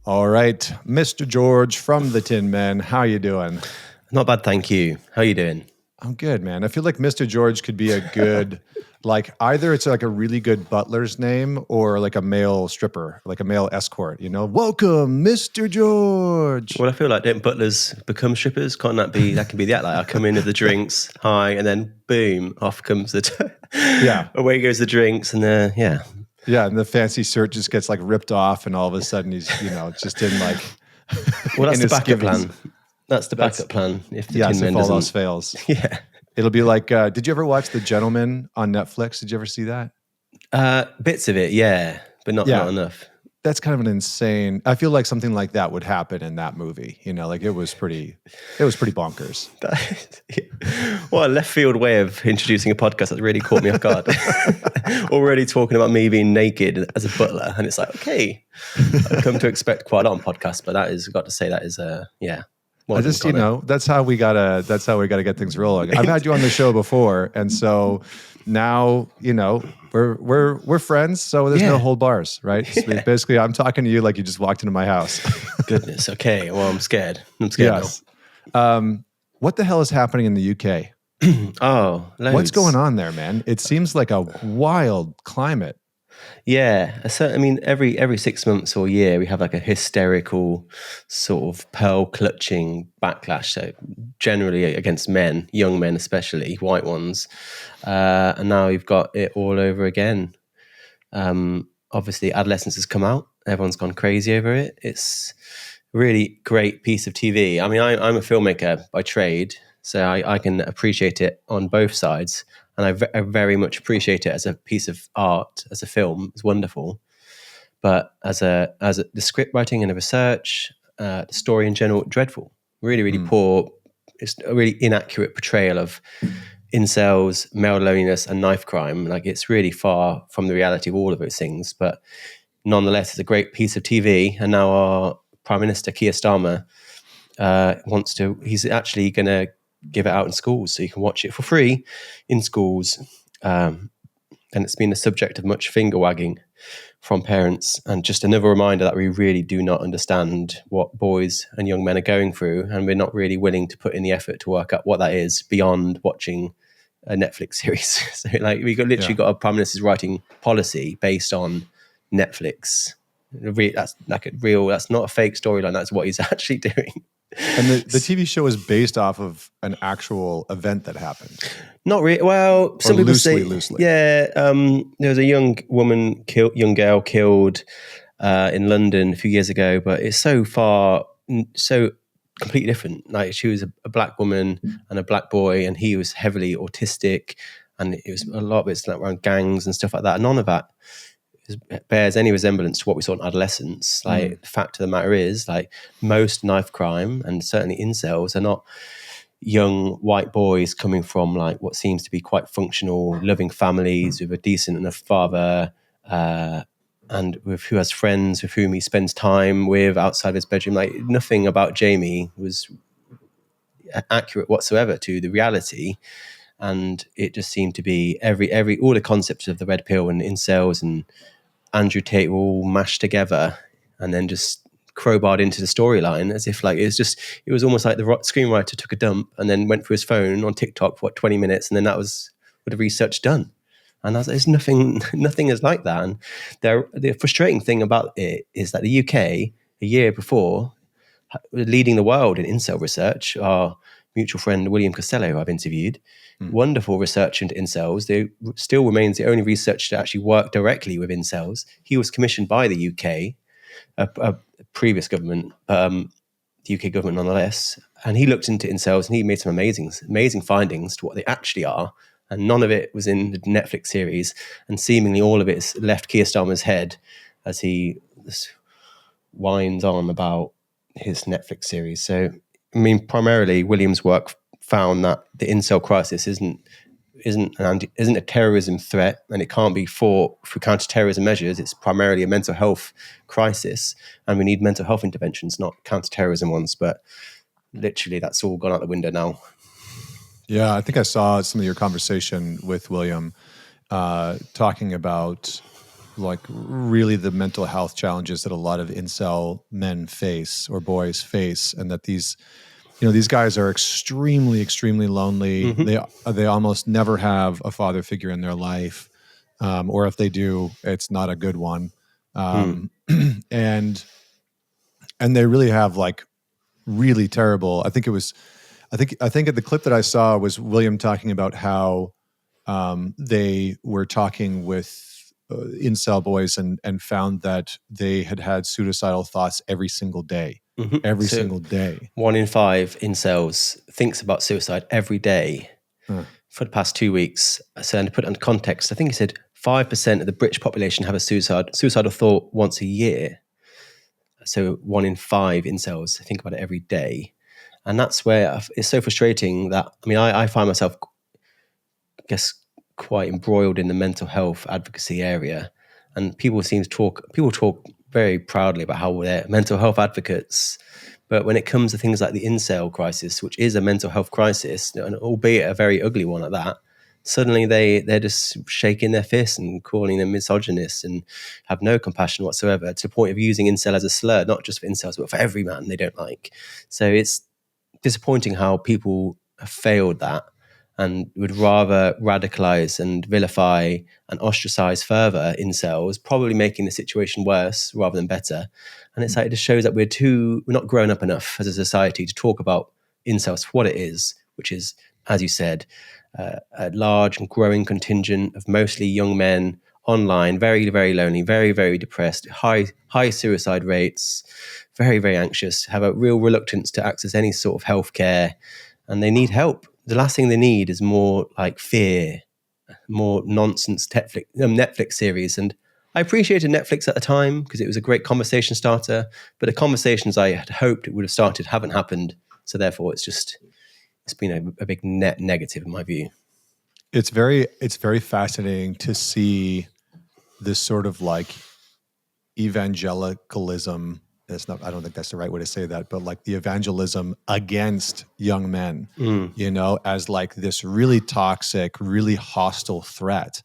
All right, Mr. George from TheTinMen, how you doing? Not bad, thank you. How you doing? I'm good, man. I feel like Mr. George could be a good, like either it's like a really good butler's name or like a male stripper, like a male escort, you know? Welcome, Mr. George. Well, I feel like don't butlers become strippers? Can't that can be the act? Like I come in with the drinks, hi, and then boom, off comes the Yeah. Away goes the drinks, and yeah. Yeah, and the fancy shirt just gets like ripped off, and all of a sudden he's, just in like. Well, that's in the his backup skivvies. plan. That's the backup plan. If the Yes, Tin Men if all doesn't, else fails. yeah. It'll be like, did you ever watch The Gentleman on Netflix? Did you ever see that? Bits of it, yeah, but not enough. That's kind of an insane. I feel like something like that would happen in that movie. You know, like it was pretty bonkers. What a left field way of introducing a podcast that's really caught me off guard. Already talking about me being naked as a butler, and it's like, okay, I've come to expect quite a lot on podcasts, but I've got to say that is yeah. I just, that's how we gotta get things rolling. I've had you on the show before, and so now, we're friends, so there's no hold bars, right? So basically, I'm talking to you like you just walked into my house. Goodness, okay. Well, I'm scared. Yes. Now. What the hell is happening in the UK? Oh, loads. What's going on there, man? It seems like a wild climate. Yeah, so I mean, every 6 months or a year, we have like a hysterical sort of pearl clutching backlash. So generally against men, young men especially, white ones, and now you've got it all over again. Obviously, Adolescence has come out. Everyone's gone crazy over it. It's a really great piece of TV. I mean, I'm a filmmaker by trade, so I can appreciate it on both sides. And I very much appreciate it as a piece of art, as a film. It's wonderful. But as the script writing and the research, the story in general, dreadful. Really, really poor. It's a really inaccurate portrayal of incels, male loneliness, and knife crime. Like, it's really far from the reality of all of those things. But nonetheless, it's a great piece of TV. And now our Prime Minister, Keir Starmer, he's actually going to give it out in schools, so you can watch it for free in schools. And it's been the subject of much finger wagging from parents, and just another reminder that we really do not understand what boys and young men are going through, and we're not really willing to put in the effort to work out what that is beyond watching a Netflix series. So like we literally got a prime minister's writing policy based on Netflix. That's like that's not a fake storyline. That's what he's actually doing. And the TV show is based off of an actual event that happened. Not really. Well, some people say, loosely. Yeah. There was a young girl killed in London a few years ago, but it's so completely different. Like, she was a black woman and a black boy, and he was heavily autistic, and it was a lot of it's like around gangs and stuff like that. None of that bears any resemblance to what we saw in Adolescence. Like, the fact of the matter is, like, most knife crime and certainly incels are not young white boys coming from like what seems to be quite functional, loving families with a decent enough father, and who has friends with whom he spends time with outside his bedroom. Like, nothing about Jamie was accurate whatsoever to the reality. And it just seemed to be all the concepts of the red pill and incels and Andrew Tate were all mashed together and then just crowbarred into the storyline, as if like it was almost like the screenwriter took a dump and then went through his phone on TikTok for 20 minutes, and then that was with the research done. And there's nothing is like that. And the frustrating thing about it is that the UK, a year before, leading the world in incel research. Our mutual friend William Costello, who I've interviewed, wonderful research into incels. They still remains the only researcher to actually work directly with incels. He was commissioned by the UK, a previous government, the UK government nonetheless, and he looked into incels and he made some amazing findings to what they actually are, and none of it was in the Netflix series, and seemingly all of it's left Keir Starmer's head as he whines on about his Netflix series. So, I mean, primarily William's work found that the incel crisis isn't a terrorism threat, and it can't be fought through counter-terrorism measures. It's primarily a mental health crisis, and we need mental health interventions, not counter-terrorism ones. But literally, that's all gone out the window now. Yeah, I think I saw some of your conversation with William talking about like really the mental health challenges that a lot of incel men face or boys face, and that these guys are extremely lonely. They almost never have a father figure in their life, or if they do, it's not a good one. And they really have like really terrible. I think at the clip that I saw was William talking about how they were talking with incel boys and found that they had suicidal thoughts every single day. Every single day. 1 in 5 incels thinks about suicide every day for the past 2 weeks. So, and to put it into context, I think he said 5% of the British population have a suicidal thought once a year. So 1 in 5 incels think about it every day. And that's where it's so frustrating that, I mean, I find myself, I guess, quite embroiled in the mental health advocacy area. And people talk very proudly about how they're mental health advocates. But when it comes to things like the incel crisis, which is a mental health crisis, and albeit a very ugly one at that, suddenly they're just shaking their fists and calling them misogynists and have no compassion whatsoever, to the point of using incel as a slur, not just for incels, but for every man they don't like. So it's disappointing how people have failed that and would rather radicalize and vilify and ostracize further incels, probably making the situation worse rather than better. And it's like, it just shows that we're not grown up enough as a society to talk about incels for what it is, which is, as you said, a large and growing contingent of mostly young men online, very, very lonely, very, very depressed, high suicide rates, very, very anxious, have a real reluctance to access any sort of healthcare, and they need help. The last thing they need is more like fear, more nonsense Netflix series. And I appreciated Netflix at the time because it was a great conversation starter, but the conversations I had hoped it would have started haven't happened. So therefore, it's been a big net negative in my view. It's very fascinating to see this sort of like evangelicalism. I don't think that's the right way to say that, but like the evangelism against young men, as like this really toxic, really hostile threat.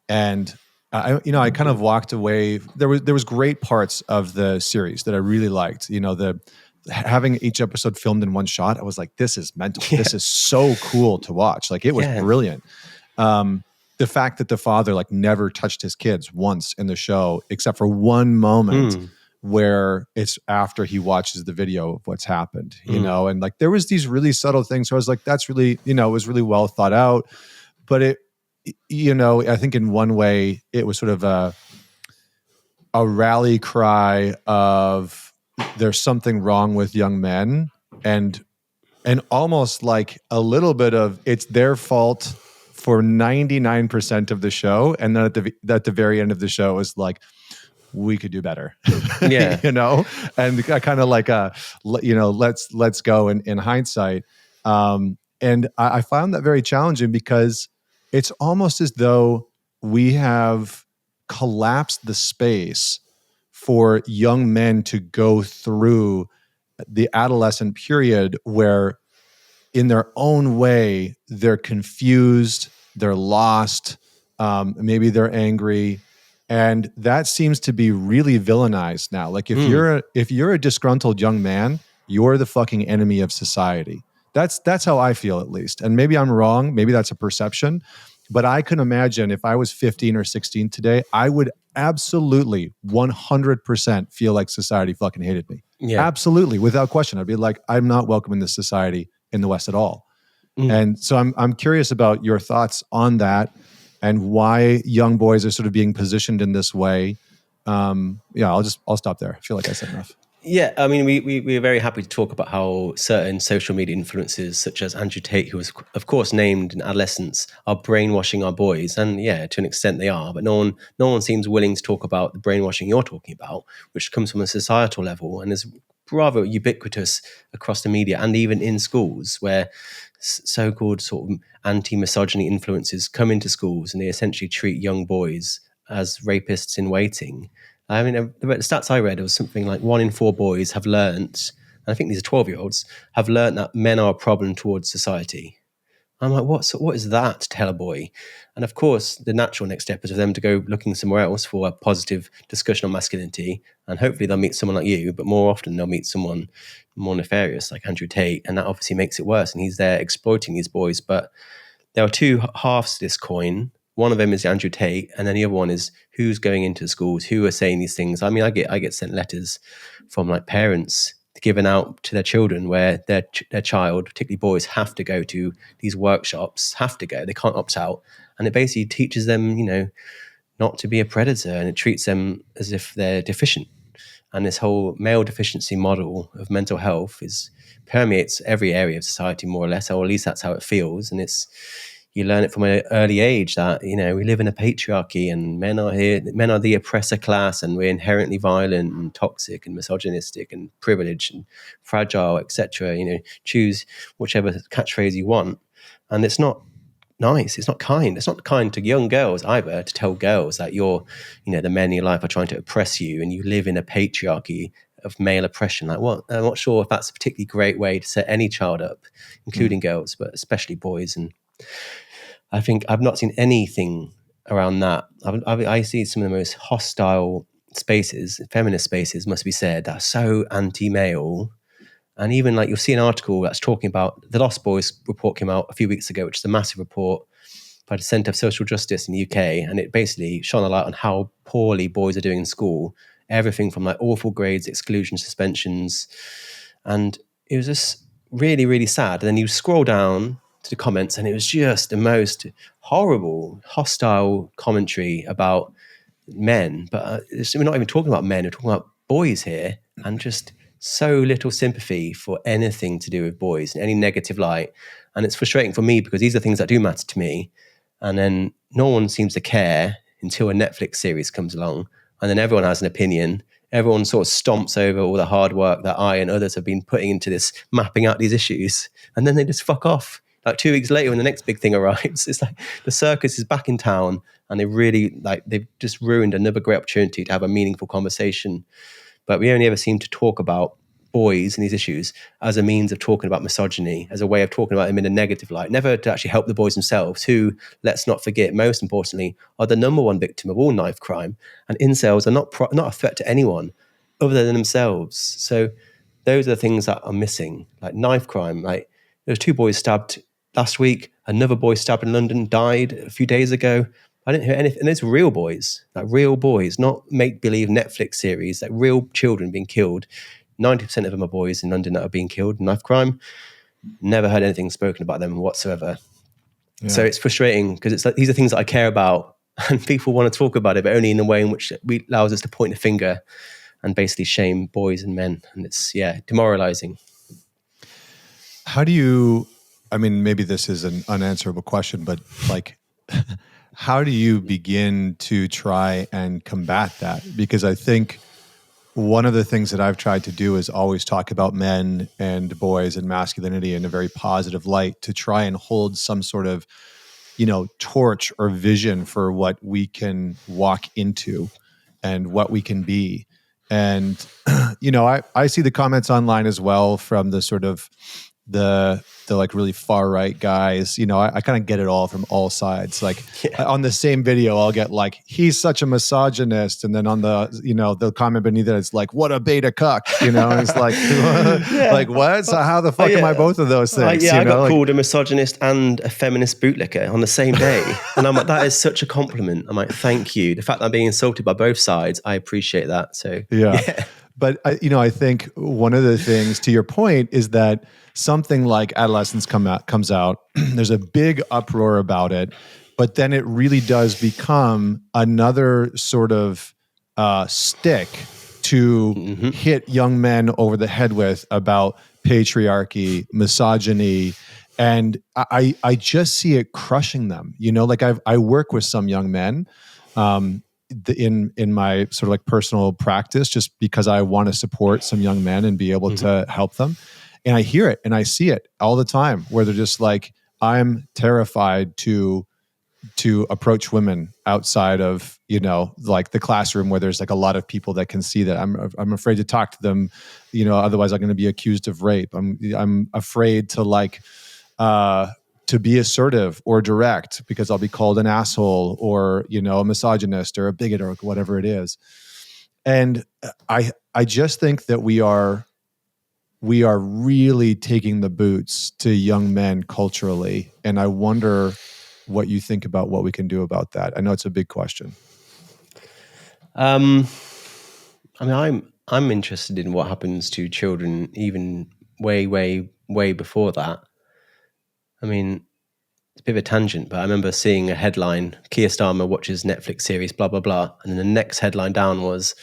And I kind of walked away. There was great parts of the series that I really liked. Having each episode filmed in one shot, I was like, this is mental. Yeah. This is so cool to watch. Like, it was brilliant. The fact that the father like never touched his kids once in the show, except for one moment where it's after he watches the video of what's happened, and like there was these really subtle things. So I was like, that's really, it was really well thought out. But I think in one way it was sort of a rally cry of there's something wrong with young men, and almost like a little bit of it's their fault for 99% of the show, and then at the very end of the show is like, we could do better. Yeah. And kind of like let's go in hindsight. And I found that very challenging because it's almost as though we have collapsed the space for young men to go through the adolescent period where in their own way, they're confused, they're lost, maybe they're angry. And that seems to be really villainized now. Like if you're a disgruntled young man, you're the fucking enemy of society. That's how I feel, at least. And maybe I'm wrong. Maybe that's a perception. But I can imagine if I was 15 or 16 today, I would absolutely 100% feel like society fucking hated me. Yeah. Absolutely, without question. I'd be like, I'm not welcome in this society in the West at all. And so I'm curious about your thoughts on that and why young boys are sort of being positioned in this way. I'll stop there. I feel like I said enough. Yeah, I mean, we are very happy to talk about how certain social media influencers, such as Andrew Tate, who was, of course, named in Adolescence, are brainwashing our boys. And yeah, to an extent they are. But no one seems willing to talk about the brainwashing you're talking about, which comes from a societal level and is rather ubiquitous across the media and even in schools, where so-called sort of anti-misogyny influencers come into schools and they essentially treat young boys as rapists in waiting. I mean, the stats I read, it was something like 1 in 4 boys have learnt, and I think these are 12-year-olds, have learnt that men are a problem towards society. I'm like, what is that to tell a boy? And of course, the natural next step is for them to go looking somewhere else for a positive discussion on masculinity. And hopefully they'll meet someone like you, but more often they'll meet someone more nefarious like Andrew Tate. And that obviously makes it worse. And he's there exploiting these boys. But there are two halves to this coin. One of them is Andrew Tate, and then the other one is who's going into schools, who are saying these things. I mean, I get sent letters from like parents given out to their children where their child, particularly boys, have to go to these workshops, have to go. They can't opt out, and it basically teaches them, not to be a predator, and it treats them as if they're deficient. And this whole male deficiency model of mental health permeates every area of society, more or less, or at least that's how it feels. And you learn it from an early age that, we live in a patriarchy and men are the oppressor class, and we're inherently violent and toxic and misogynistic and privileged and fragile, etc. Choose whichever catchphrase you want. And it's not nice. It's not kind. It's not kind to young girls either to tell girls that the men in your life are trying to oppress you and you live in a patriarchy of male oppression. Like, what? I'm not sure if that's a particularly great way to set any child up, including girls, but especially boys. And I think I've not seen anything around that. I see some of the most hostile spaces, feminist spaces, must be said, that are so anti-male. And even like you'll see an article that's talking about the Lost Boys report came out a few weeks ago, which is a massive report by the Centre of Social Justice in the UK. And it basically shone a light on how poorly boys are doing in school. Everything from like awful grades, exclusions, suspensions. And it was just really, really sad. And then you scroll down to the comments and it was just the most horrible, hostile commentary about men. But we're not even talking about men, we're talking about boys here. And just so little sympathy for anything to do with boys in any negative light. And it's frustrating for me because these are things that do matter to me. And then no one seems to care until a Netflix series comes along. And then everyone has an opinion. Everyone sort of stomps over all the hard work that I and others have been putting into this, mapping out these issues. And then they just fuck off. Like 2 weeks later when the next big thing arrives, it's like the circus is back in town and they've just ruined another great opportunity to have a meaningful conversation. But we only ever seem to talk about boys and these issues as a means of talking about misogyny, as a way of talking about them in a negative light, never to actually help the boys themselves, who, let's not forget, most importantly, are the number one victim of all knife crime. And incels are not a threat to anyone other than themselves. So those are the things that are missing, like knife crime. Like there was 2 boys stabbed last week. Another boy stabbed in London died a few days ago. I didn't hear anything. And it's real boys, not make-believe Netflix series, like real children being killed. 90% of them are boys in London that are being killed in knife crime. Never heard anything spoken about them whatsoever. Yeah. So it's frustrating because it's like these are things that I care about and people want to talk about it, but only in a way in which it allows us to point a finger and basically shame boys and men. And it's, demoralizing. How do you, I mean, maybe this is an unanswerable question, but like, how do you begin to try and combat that? Because I think one of the things that I've tried to do is always talk about men and boys and masculinity in a very positive light to try and hold some sort of, torch or vision for what we can walk into and what we can be. And, I see the comments online as well from the sort of the like really far right guys. I kind of get it all from all sides. Like on the same video, I'll get like, he's such a misogynist. And then on the comment beneath it, it's like, what a beta cuck, and it's like, like what? So how the fuck am I both of those things? I got called a misogynist and a feminist bootlicker on the same day. And I'm like, that is such a compliment. I'm like, thank you. The fact that I'm being insulted by both sides, I appreciate that. So yeah. But I think one of the things, to your point, is that something like Adolescence comes out. There's a big uproar about it, but then it really does become another sort of stick to hit young men over the head with about patriarchy, misogyny, and I just see it crushing them. Like I work with some young men. In my sort of like personal practice, just because I want to support some young men and be able to help them. And I hear it and I see it all the time where they're just like, I'm terrified to approach women outside of, like the classroom where there's like a lot of people that can see that. I'm afraid to talk to them, otherwise I'm going to be accused of rape. I'm afraid to to be assertive or direct because I'll be called an asshole or, a misogynist or a bigot or whatever it is. And I just think that we are really taking the boots to young men culturally. And I wonder what you think about what we can do about that. I know it's a big question. I'm interested in what happens to children even way, way, way before that. I mean, it's a bit of a tangent, but I remember seeing a headline, Keir Starmer watches Netflix series, blah, blah, blah. And then the next headline down was,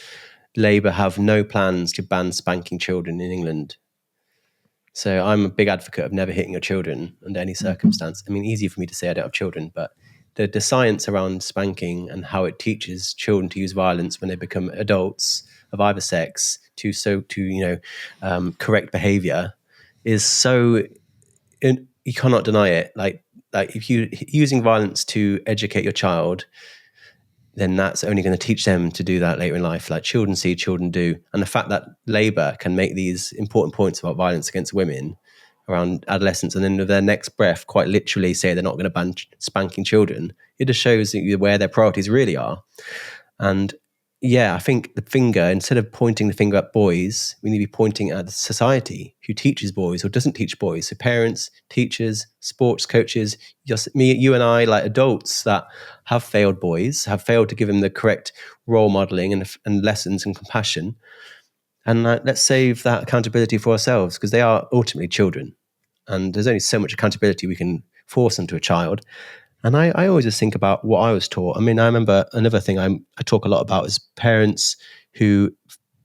Labour have no plans to ban spanking children in England. So I'm a big advocate of never hitting your children under any circumstance. I mean, easy for me to say I don't have children, but the science around spanking and how it teaches children to use violence when they become adults of either sex to correct behavior is so, you cannot deny it. Like if you using violence to educate your child, then that's only going to teach them to do that later in life. Like children see, children do. And the fact that Labour can make these important points about violence against women around adolescence and then with their next breath quite literally say they're not going to ban spanking children, it just shows where their priorities really are. And yeah, I think the finger, instead of pointing the finger at boys, we need to be pointing at the society who teaches boys or doesn't teach boys. So parents, teachers, sports coaches, just me, you and I, like adults that have failed boys, have failed to give them the correct role modeling and lessons and compassion. And let's save that accountability for ourselves because they are ultimately children. And there's only so much accountability we can force onto a child. And I always just think about what I was taught. I mean, I remember another thing I talk a lot about is parents who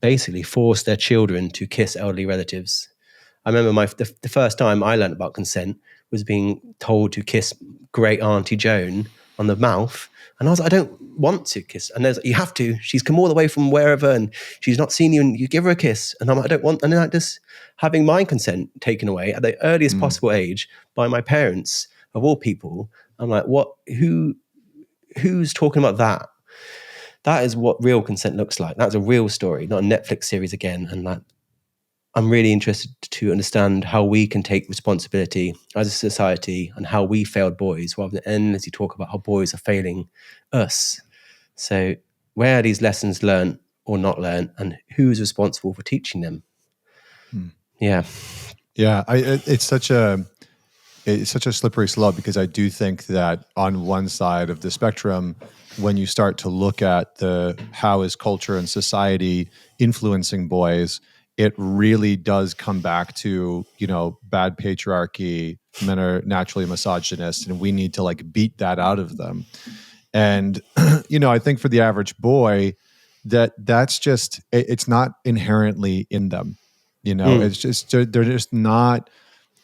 basically force their children to kiss elderly relatives. I remember the first time I learned about consent was being told to kiss great Auntie Joan on the mouth. And I was like, I don't want to kiss. And there's, you have to. She's come all the way from wherever and she's not seen you and you give her a kiss. And I'm like, I don't want. And then like this, having my consent taken away at the earliest possible age by my parents, of all people, I'm like, what? Who's talking about that? That is what real consent looks like. That's a real story, not a Netflix series again. And that I'm really interested to understand how we can take responsibility as a society and how we failed boys, rather than endlessly talk about how boys are failing us. So, where are these lessons learned or not learned, and who's responsible for teaching them? Yeah, It's such a slippery slope because I do think that on one side of the spectrum, when you start to look at how is culture and society influencing boys, it really does come back to, bad patriarchy, men are naturally misogynist, and we need to beat that out of them. And, I think for the average boy, that's just, it's not inherently in them. It's just, they're just not.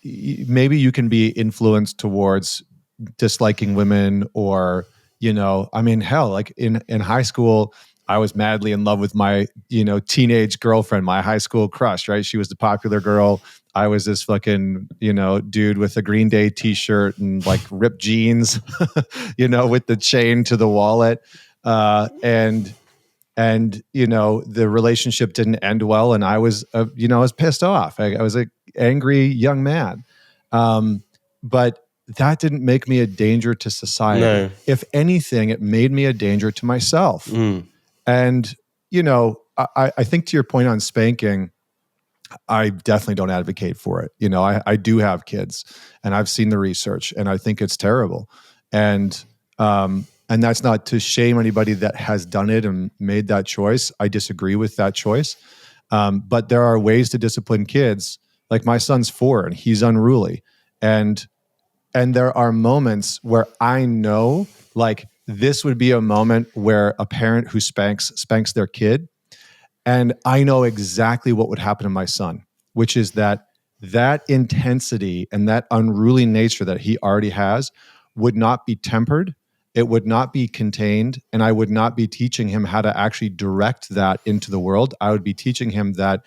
Maybe you can be influenced towards disliking women or, hell, like in high school, I was madly in love with my, teenage girlfriend, my high school crush, right? She was the popular girl. I was this fucking, dude with a Green Day t-shirt and ripped jeans, with the chain to the wallet. And the relationship didn't end well. And I was, I was pissed off. I was an angry young man. But that didn't make me a danger to society. No. If anything, it made me a danger to myself. And, I think to your point on spanking, I definitely don't advocate for it. I do have kids and I've seen the research and I think it's terrible. And that's not to shame anybody that has done it and made that choice. I disagree with that choice. But there are ways to discipline kids. Like my son's 4 and he's unruly. And there are moments where I know this would be a moment where a parent who spanks their kid. And I know exactly what would happen to my son, which is that intensity and that unruly nature that he already has would not be tempered. It would not be contained. And I would not be teaching him how to actually direct that into the world. I would be teaching him that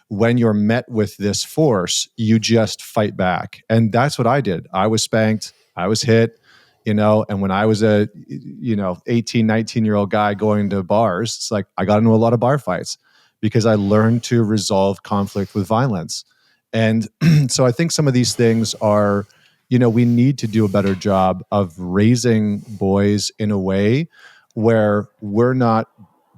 when you're met with this force, you just fight back. And that's what I did. I was spanked. I was hit, and when I was a, 18, 19-year-old guy going to bars, it's like I got into a lot of bar fights because I learned to resolve conflict with violence. And so I think some of these things are, we need to do a better job of raising boys in a way where we're not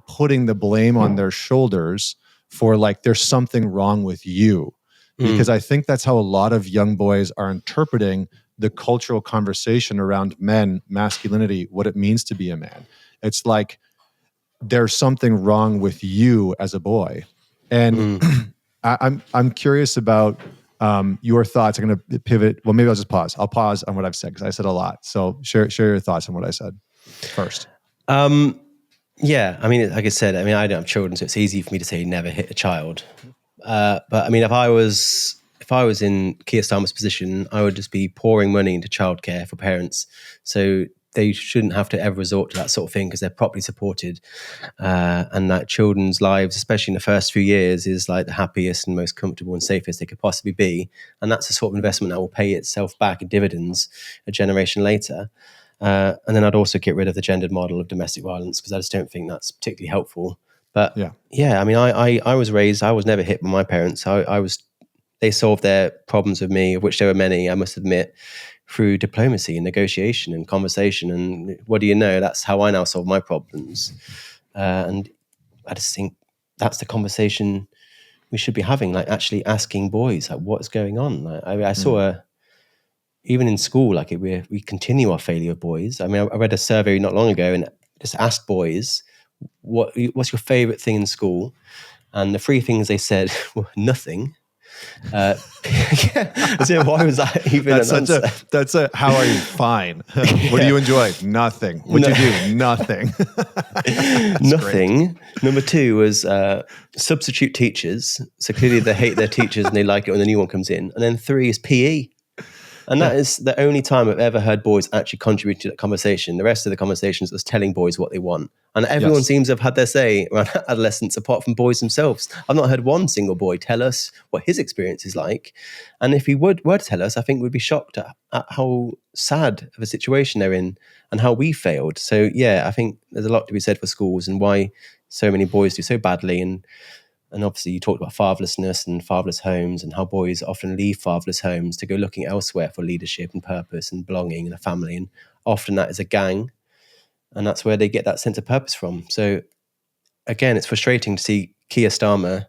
putting the blame on their shoulders for like, there's something wrong with you. Because I think that's how a lot of young boys are interpreting the cultural conversation around men, masculinity, what it means to be a man. It's like, there's something wrong with you as a boy. And I'm curious about your thoughts. I'm going to pivot. Well, maybe I'll just pause. I'll pause on what I've said because I said a lot. So share your thoughts on what I said first. Yeah, I mean, like I said, I mean, I don't have children, so it's easy for me to say never hit a child. But I mean, if I was in Keir Starmer's position, I would just be pouring money into childcare for parents. So they shouldn't have to ever resort to that sort of thing because they're properly supported. And that children's lives, especially in the first few years, is like the happiest and most comfortable and safest they could possibly be. And that's the sort of investment that will pay itself back in dividends a generation later. And then I'd also get rid of the gendered model of domestic violence because I just don't think that's particularly helpful. But yeah, I mean, I was raised, I was never hit by my parents. They solved their problems with me, of which there were many, I must admit, through diplomacy and negotiation and conversation. And what do you know? That's how I now solve my problems. And I just think that's the conversation we should be having, like actually asking boys, like, what's going on? Like, I saw even in school, like we continue our failure of boys. I mean, I read a survey not long ago and just asked boys, what's your favorite thing in school? And the three things they said were nothing. Yeah, so why was that even an answer? That's a how are you? Fine. What do you enjoy? Nothing. What'd you do? Nothing. Nothing. Great. Number two was substitute teachers. So clearly they hate their teachers and they like it when the new one comes in. And then three is PE. And that is the only time I've ever heard boys actually contribute to that conversation. The rest of the conversations was telling boys what they want. And everyone seems to have had their say around adolescence apart from boys themselves. I've not heard one single boy tell us what his experience is like. And if he were to tell us, I think we'd be shocked at how sad of a situation they're in and how we failed. So yeah, I think there's a lot to be said for schools and why so many boys do so badly. And obviously you talked about fatherlessness and fatherless homes and how boys often leave fatherless homes to go looking elsewhere for leadership and purpose and belonging and a family. And often that is a gang. And that's where they get that sense of purpose from. So again, it's frustrating to see Keir Starmer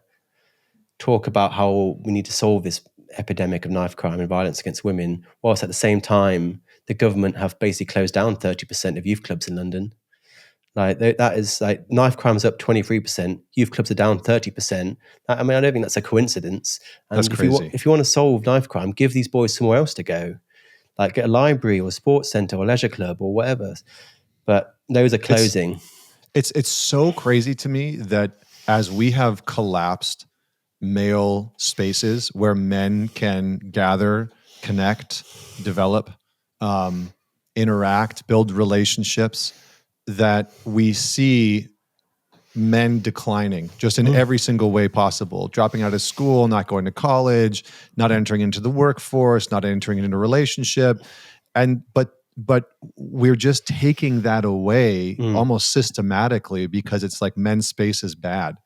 talk about how we need to solve this epidemic of knife crime and violence against women, whilst at the same time, the government have basically closed down 30% of youth clubs in London. Like that is like knife crime's up 23%, youth clubs are down 30%. I mean, I don't think that's a coincidence. And that's crazy. If you want to solve knife crime, give these boys somewhere else to go. Like get a library or a sports centre or leisure club or whatever. But those are closing. It's so crazy to me that as we have collapsed male spaces where men can gather, connect, develop, interact, build relationships, that we see men declining just in every single way possible, dropping out of school, not going to college, not entering into the workforce, not entering into a relationship. But we're just taking that away almost systematically because it's like men's space is bad.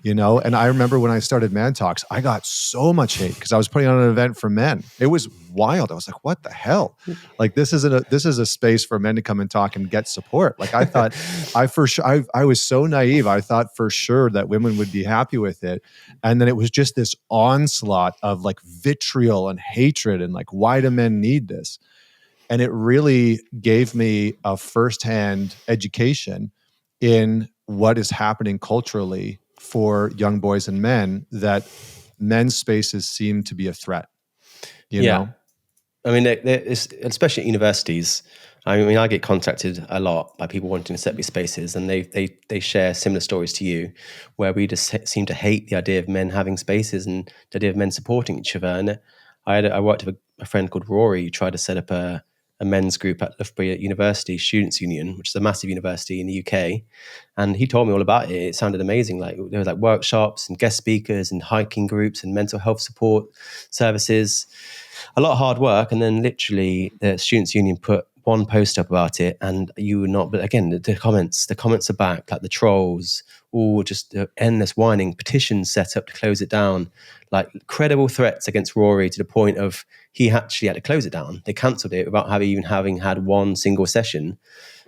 And I remember when I started Man Talks, I got so much hate because I was putting on an event for men. It was wild. I was like, what the hell? Like, this is a space for men to come and talk and get support. Like, I thought, I was so naive. I thought for sure that women would be happy with it. And then it was just this onslaught of like vitriol and hatred and like, why do men need this? And it really gave me a firsthand education in what is happening culturally for young boys and men, that men's spaces seem to be a threat. You know? I mean, especially at universities. I mean, I get contacted a lot by people wanting to set me spaces, and they share similar stories to you, where we just seem to hate the idea of men having spaces and the idea of men supporting each other. And I worked with a friend called Rory who tried to set up a men's group at Loughborough University Students' Union, which is a massive university in the UK. And he told me all about it. It sounded amazing. Like there was like workshops and guest speakers and hiking groups and mental health support services. A lot of hard work. And then literally the Students' Union put one post up about it, and you would not, but again, the comments are back, like the trolls all just endless whining, petitions set up to close it down, like credible threats against Rory to the point of he actually had to close it down. They cancelled it without even having had one single session.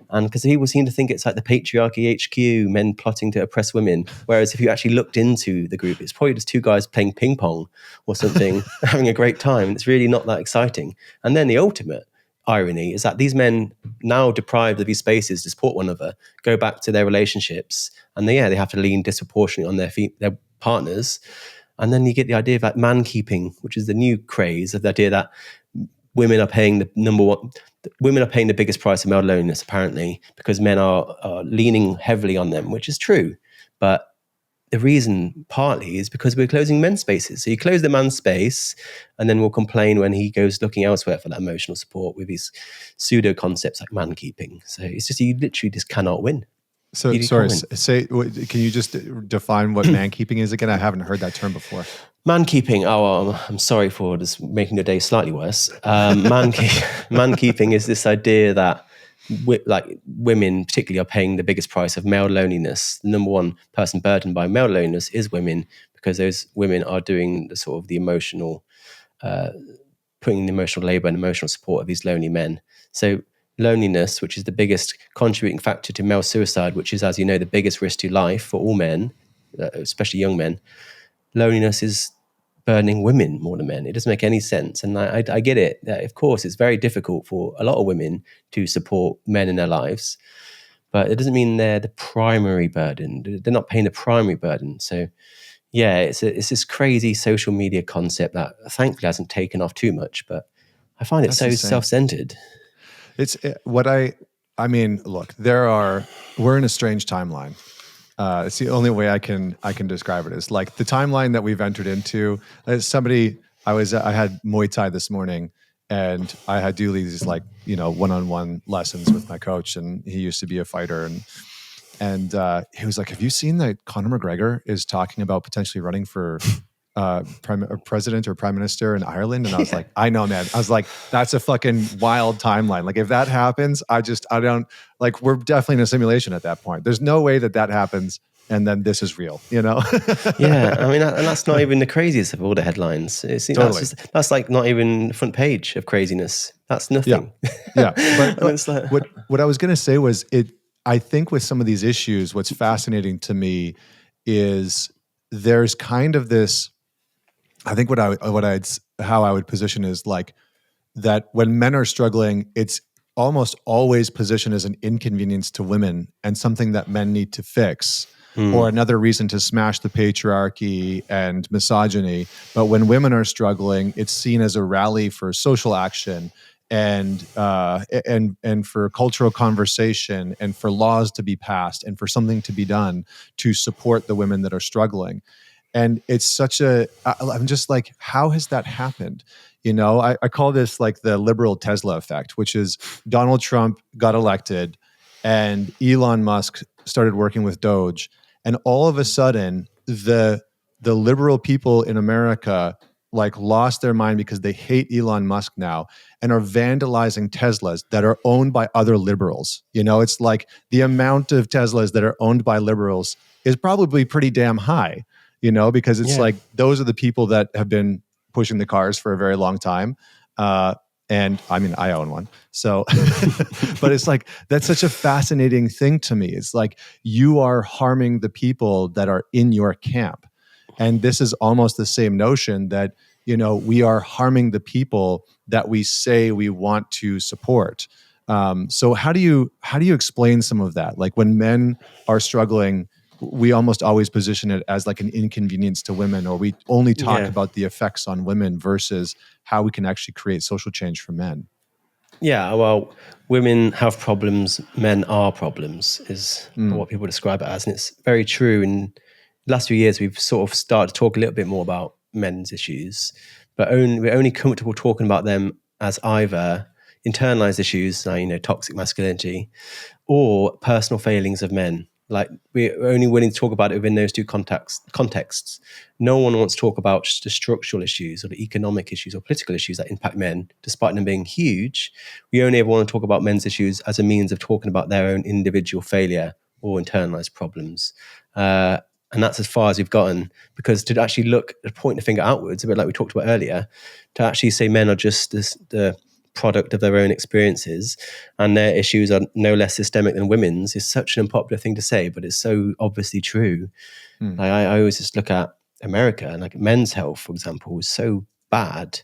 And because people seem to think it's like the patriarchy HQ, men plotting to oppress women. Whereas if you actually looked into the group, it's probably just two guys playing ping pong or something, having a great time. It's really not that exciting. And then the ultimate irony is that these men, now deprived of these spaces to support one another, go back to their relationships, and they have to lean disproportionately on their partners. And then you get the idea of like man keeping, which is the new craze of the idea that women are paying the biggest price of male loneliness, apparently, because men are leaning heavily on them, which is true. But the reason partly is because we're closing men's spaces. So you close the man's space, and then we'll complain when he goes looking elsewhere for that emotional support with these pseudo concepts like man keeping. So it's just, you literally just cannot win. So sorry, can you just define what man keeping is again? I haven't heard that term before. Man keeping. Oh, I'm sorry for just making your day slightly worse. Man keeping is this idea that women particularly are paying the biggest price of male loneliness. The number one person burdened by male loneliness is women, because those women are doing the sort of the emotional, putting the emotional labor and emotional support of these lonely men. So loneliness, which is the biggest contributing factor to male suicide, which is, as you know, the biggest risk to life for all men, especially young men. Loneliness is burdening women more than men. It doesn't make any sense. And I get it. Of course, it's very difficult for a lot of women to support men in their lives, but it doesn't mean they're the primary burden. They're not paying the primary burden. So yeah, it's this crazy social media concept that thankfully hasn't taken off too much, but I find it so insane. Self-centered. It's what I mean, look, we're in a strange timeline. It's the only way I can describe it, is like the timeline that we've entered into. I had Muay Thai this morning, and I had do these like, one-on-one lessons with my coach, and he used to be a fighter, and he was like, "Have you seen that Conor McGregor is talking about potentially running for president or prime minister in Ireland?" And I was like, I know, man. I was like, that's a fucking wild timeline. Like if that happens, I don't, like, we're definitely in a simulation at that point. There's no way that happens. And then this is real, Yeah. I mean, and that's not even the craziest of all the headlines. Totally. That's like not even the front page of craziness. That's nothing. Yeah. But what I was going to say was I think with some of these issues, what's fascinating to me is there's kind of this, I think how I would position is like that when men are struggling, it's almost always positioned as an inconvenience to women and something that men need to fix, or another reason to smash the patriarchy and misogyny. But when women are struggling, it's seen as a rally for social action and for cultural conversation and for laws to be passed and for something to be done to support the women that are struggling. And it's I'm just like, how has that happened? I call this like the liberal Tesla effect, which is Donald Trump got elected and Elon Musk started working with Doge. And all of a sudden, the liberal people in America like lost their mind because they hate Elon Musk now and are vandalizing Teslas that are owned by other liberals. It's like the amount of Teslas that are owned by liberals is probably pretty damn high. Because it's like those are the people that have been pushing the cars for a very long time. And I mean, I own one. So, but it's like, that's such a fascinating thing to me. It's like you are harming the people that are in your camp. And this is almost the same notion that, we are harming the people that we say we want to support. So how do you explain some of that? Like when men are struggling, we almost always position it as like an inconvenience to women, or we only talk about the effects on women versus how we can actually create social change for men. Yeah, well, women have problems, men are problems, is what people describe it as. And it's very true. In the last few years, we've sort of started to talk a little bit more about men's issues, but we're only comfortable talking about them as either internalized issues, toxic masculinity, or personal failings of men. Like we're only willing to talk about it within those two contexts. No one wants to talk about the structural issues or the economic issues or political issues that impact men, despite them being huge. We only ever want to talk about men's issues as a means of talking about their own individual failure or internalized problems. And that's as far as we've gotten, because to actually point the finger outwards, a bit like we talked about earlier, to actually say men are just the product of their own experiences and their issues are no less systemic than women's is such an unpopular thing to say, but it's so obviously true. Like I always just look at America and like men's health, for example, is so bad.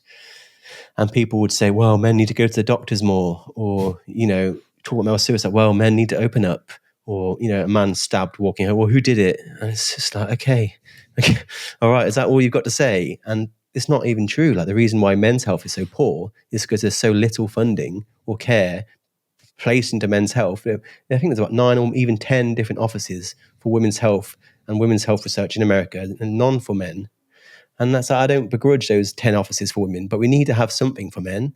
And people would say, well, men need to go to the doctors more, or, talk about male suicide. Well, men need to open up, or, a man stabbed walking home. Well, who did it? And it's just like, okay, all right, is that all you've got to say? And it's not even true. Like the reason why men's health is so poor is because there's so little funding or care placed into men's health. I think there's about 9 or even 10 different offices for women's health and women's health research in America, and none for men. And that's, I don't begrudge those 10 offices for women, but we need to have something for men.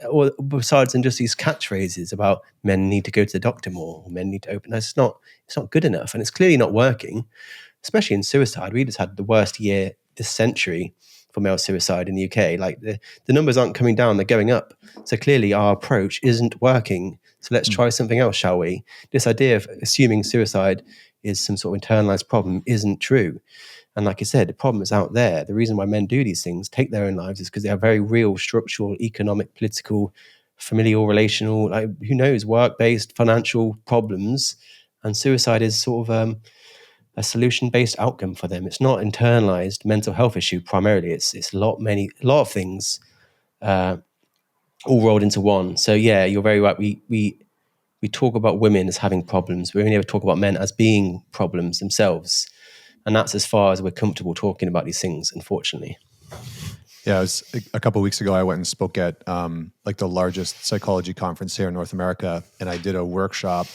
Or besides than just these catchphrases about men need to go to the doctor more, or men need to open. It's not good enough. And it's clearly not working, especially in suicide. We just had the worst year this century for male suicide in the UK. Like the numbers aren't coming down, they're going up. So clearly our approach isn't working. So let's try something else, shall we? This idea of assuming suicide is some sort of internalized problem isn't true. And like I said, the problem is out there. The reason why men do these things, take their own lives, is because they have very real structural, economic, political, familial, relational, like who knows, work-based, financial problems. And suicide is sort of a solution-based outcome for them. It's not internalized mental health issue primarily. It's a lot of things all rolled into one. So yeah, you're very right. We talk about women as having problems. We only ever talk about men as being problems themselves. And that's as far as we're comfortable talking about these things, unfortunately. Yeah, it was a couple of weeks ago, I went and spoke at like the largest psychology conference here in North America. And I did a workshop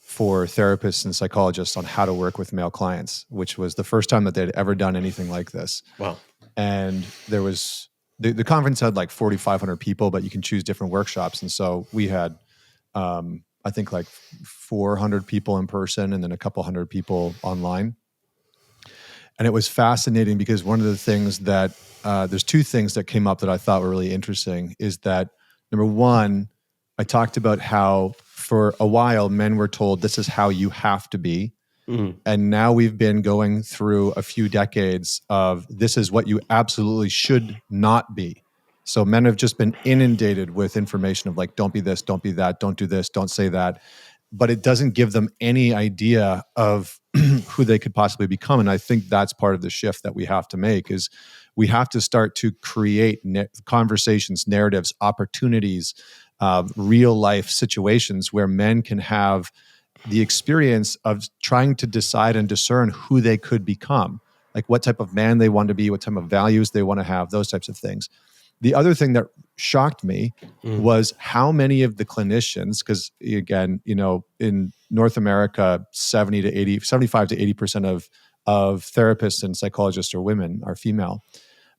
for therapists and psychologists on how to work with male clients, which was the first time that they'd ever done anything like this. Wow. And there was, the conference had like 4,500 people, but you can choose different workshops. And so we had, I think like 400 people in person and then a couple hundred people online. And it was fascinating because one of the things that, there's 2 things that came up that I thought were really interesting is that, number one, I talked about how for a while men were told this is how you have to be. Mm-hmm. And now we've been going through a few decades of this is what you absolutely should not be. So men have just been inundated with information of like, don't be this, don't be that, don't do this, don't say that. But it doesn't give them any idea of who they could possibly become. And I think that's part of the shift that we have to make is we have to start to create conversations, narratives, opportunities, real life situations where men can have the experience of trying to decide and discern who they could become, like what type of man they want to be, what type of values they want to have, those types of things. The other thing that shocked me was how many of the clinicians, because again, in North America, 75 to 80% of therapists and psychologists are women, are female.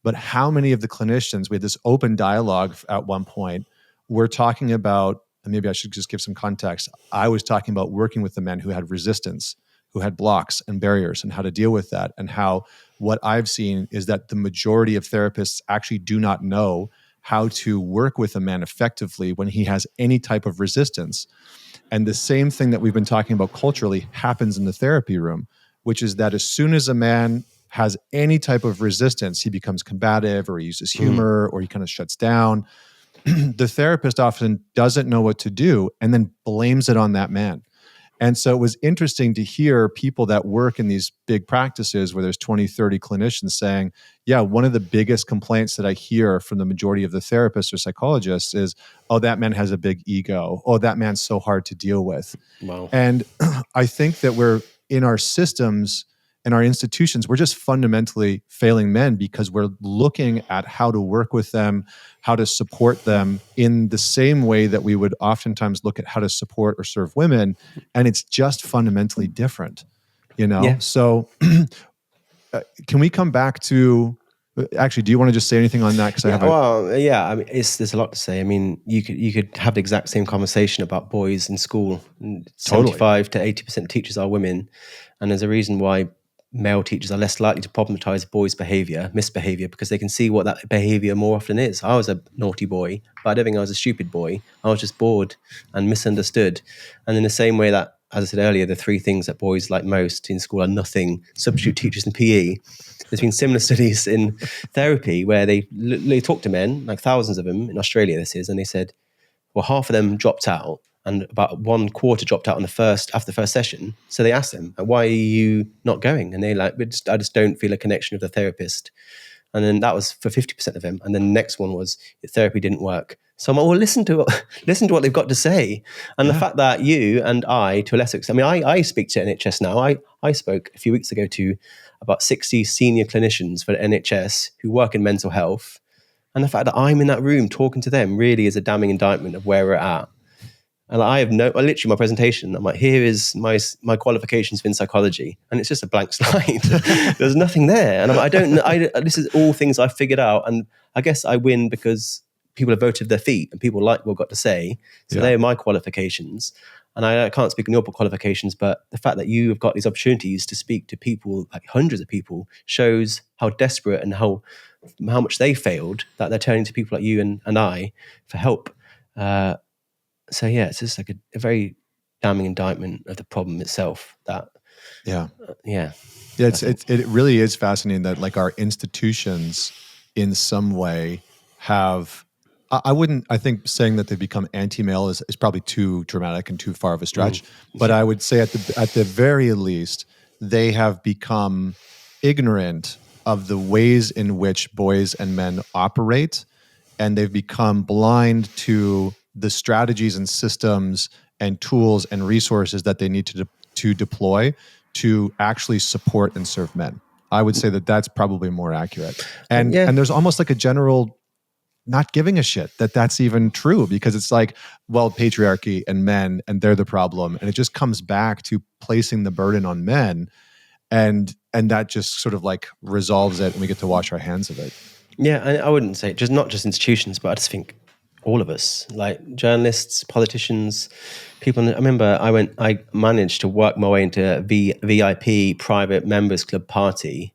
But how many of the clinicians, we had this open dialogue at one point, we're talking about, and maybe I should just give some context. I was talking about working with the men who had resistance, who had blocks and barriers, and how to deal with that, and how what I've seen is that the majority of therapists actually do not know how to work with a man effectively when he has any type of resistance. And the same thing that we've been talking about culturally happens in the therapy room, which is that as soon as a man has any type of resistance, he becomes combative or he uses humor or he kind of shuts down. The therapist often doesn't know what to do and then blames it on that man. And so it was interesting to hear people that work in these big practices where there's 20, 30 clinicians saying, yeah, one of the biggest complaints that I hear from the majority of the therapists or psychologists is, oh, that man has a big ego. Oh, that man's so hard to deal with. Wow. And I think that we're in our systems and our institutions, we're just fundamentally failing men because we're looking at how to work with them, how to support them in the same way that we would oftentimes look at how to support or serve women. And it's just fundamentally different, Yeah. So can we come back to, actually, do you want to just say anything on that? Because I mean, there's a lot to say. I mean, you could have the exact same conversation about boys in school. 75 to 80% of teachers are women. And there's a reason why male teachers are less likely to problematize boys' misbehavior, because they can see what that behavior more often is. I was a naughty boy, but I don't think I was a stupid boy. I was just bored and misunderstood. And in the same way that as I said earlier, the three things that boys like most in school are nothing, substitute teachers and PE. There's been similar studies in therapy where they talked to men, like thousands of them in Australia, this is, and they said, well, half of them dropped out and about 1/4 dropped out after the first session. So they asked them, why are you not going? And they're like, I just don't feel a connection with the therapist. And then that was for 50% of them. And then the next one was therapy didn't work. So I'm like, well, listen to what they've got to say. And the fact that you and I, to a lesser extent, I mean, I speak to NHS now. I spoke a few weeks ago to about 60 senior clinicians for the NHS who work in mental health. And the fact that I'm in that room talking to them really is a damning indictment of where we're at. And I literally my presentation, I'm like, here is my qualifications in psychology. And it's just a blank slide. There's nothing there. And I'm like, this is all things I figured out. And I guess I win because people have voted their feet and people like what I've got to say. So they are my qualifications. And I can't speak on your qualifications, but the fact that you have got these opportunities to speak to people, like hundreds of people, shows how desperate and how much they failed that they're turning to people like you and I for help. So yeah, it's just like a very damning indictment of the problem itself. It really is fascinating that like our institutions in some way have. I think saying that they become anti-male is probably too dramatic and too far of a stretch. But I would say at the very least, they have become ignorant of the ways in which boys and men operate, and they've become blind to the strategies and systems and tools and resources that they need to deploy to actually support and serve men. I would say that that's probably more accurate. And there's almost like a general not giving a shit that that's even true, because it's like, well, patriarchy and men, and they're the problem. And it just comes back to placing the burden on men, and that just sort of like resolves it and we get to wash our hands of it. Yeah, and I wouldn't say just not just institutions, but I just think all of us, like journalists, politicians, people. I remember I managed to work my way into a VIP private members club party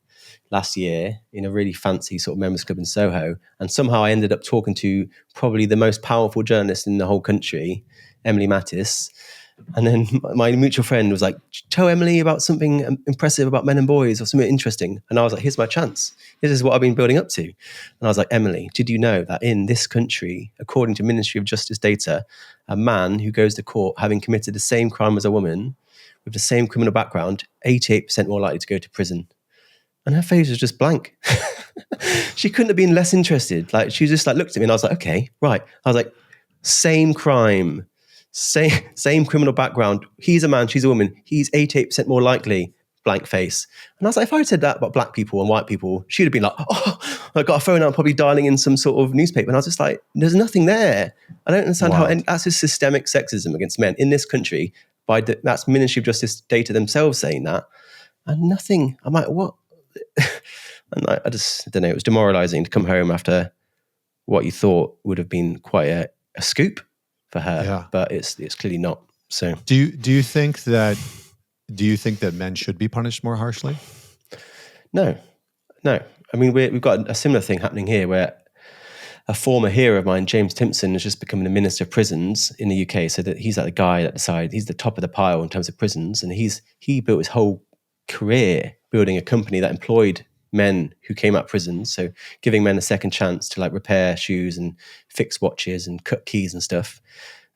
last year in a really fancy sort of members club in Soho. And somehow I ended up talking to probably the most powerful journalist in the whole country, Emily Mattis. And then my mutual friend was like, tell Emily about something impressive about men and boys or something interesting. And I was like, here's my chance. This is what I've been building up to. And I was like, Emily, did you know that in this country, according to Ministry of Justice data, a man who goes to court having committed the same crime as a woman with the same criminal background, 88% more likely to go to prison? And her face was just blank. She couldn't have been less interested. Like, she just like looked at me and I was like, okay, right. I was like, same crime. Same criminal background. He's a man, she's a woman. He's 88% more likely, blank face. And I was like, if I had said that about black people and white people, she'd have been like, oh, I got a phone out, probably dialing in some sort of newspaper. And I was just like, there's nothing there. I don't understand how that's a systemic sexism against men in this country. That's Ministry of Justice data themselves saying that. And nothing. I'm like, what? And I don't know. It was demoralizing to come home after what you thought would have been quite a scoop for her, but it's clearly not. So, do you think that men should be punished more harshly? No. I mean, we've got a similar thing happening here, where a former hero of mine, James Timpson, has just become the Minister of Prisons in the UK. So that he's like the guy that decided he's the top of the pile in terms of prisons, and he built his whole career building a company that employed men who came out of prisons, so giving men a second chance to like repair shoes and fix watches and cut keys and stuff.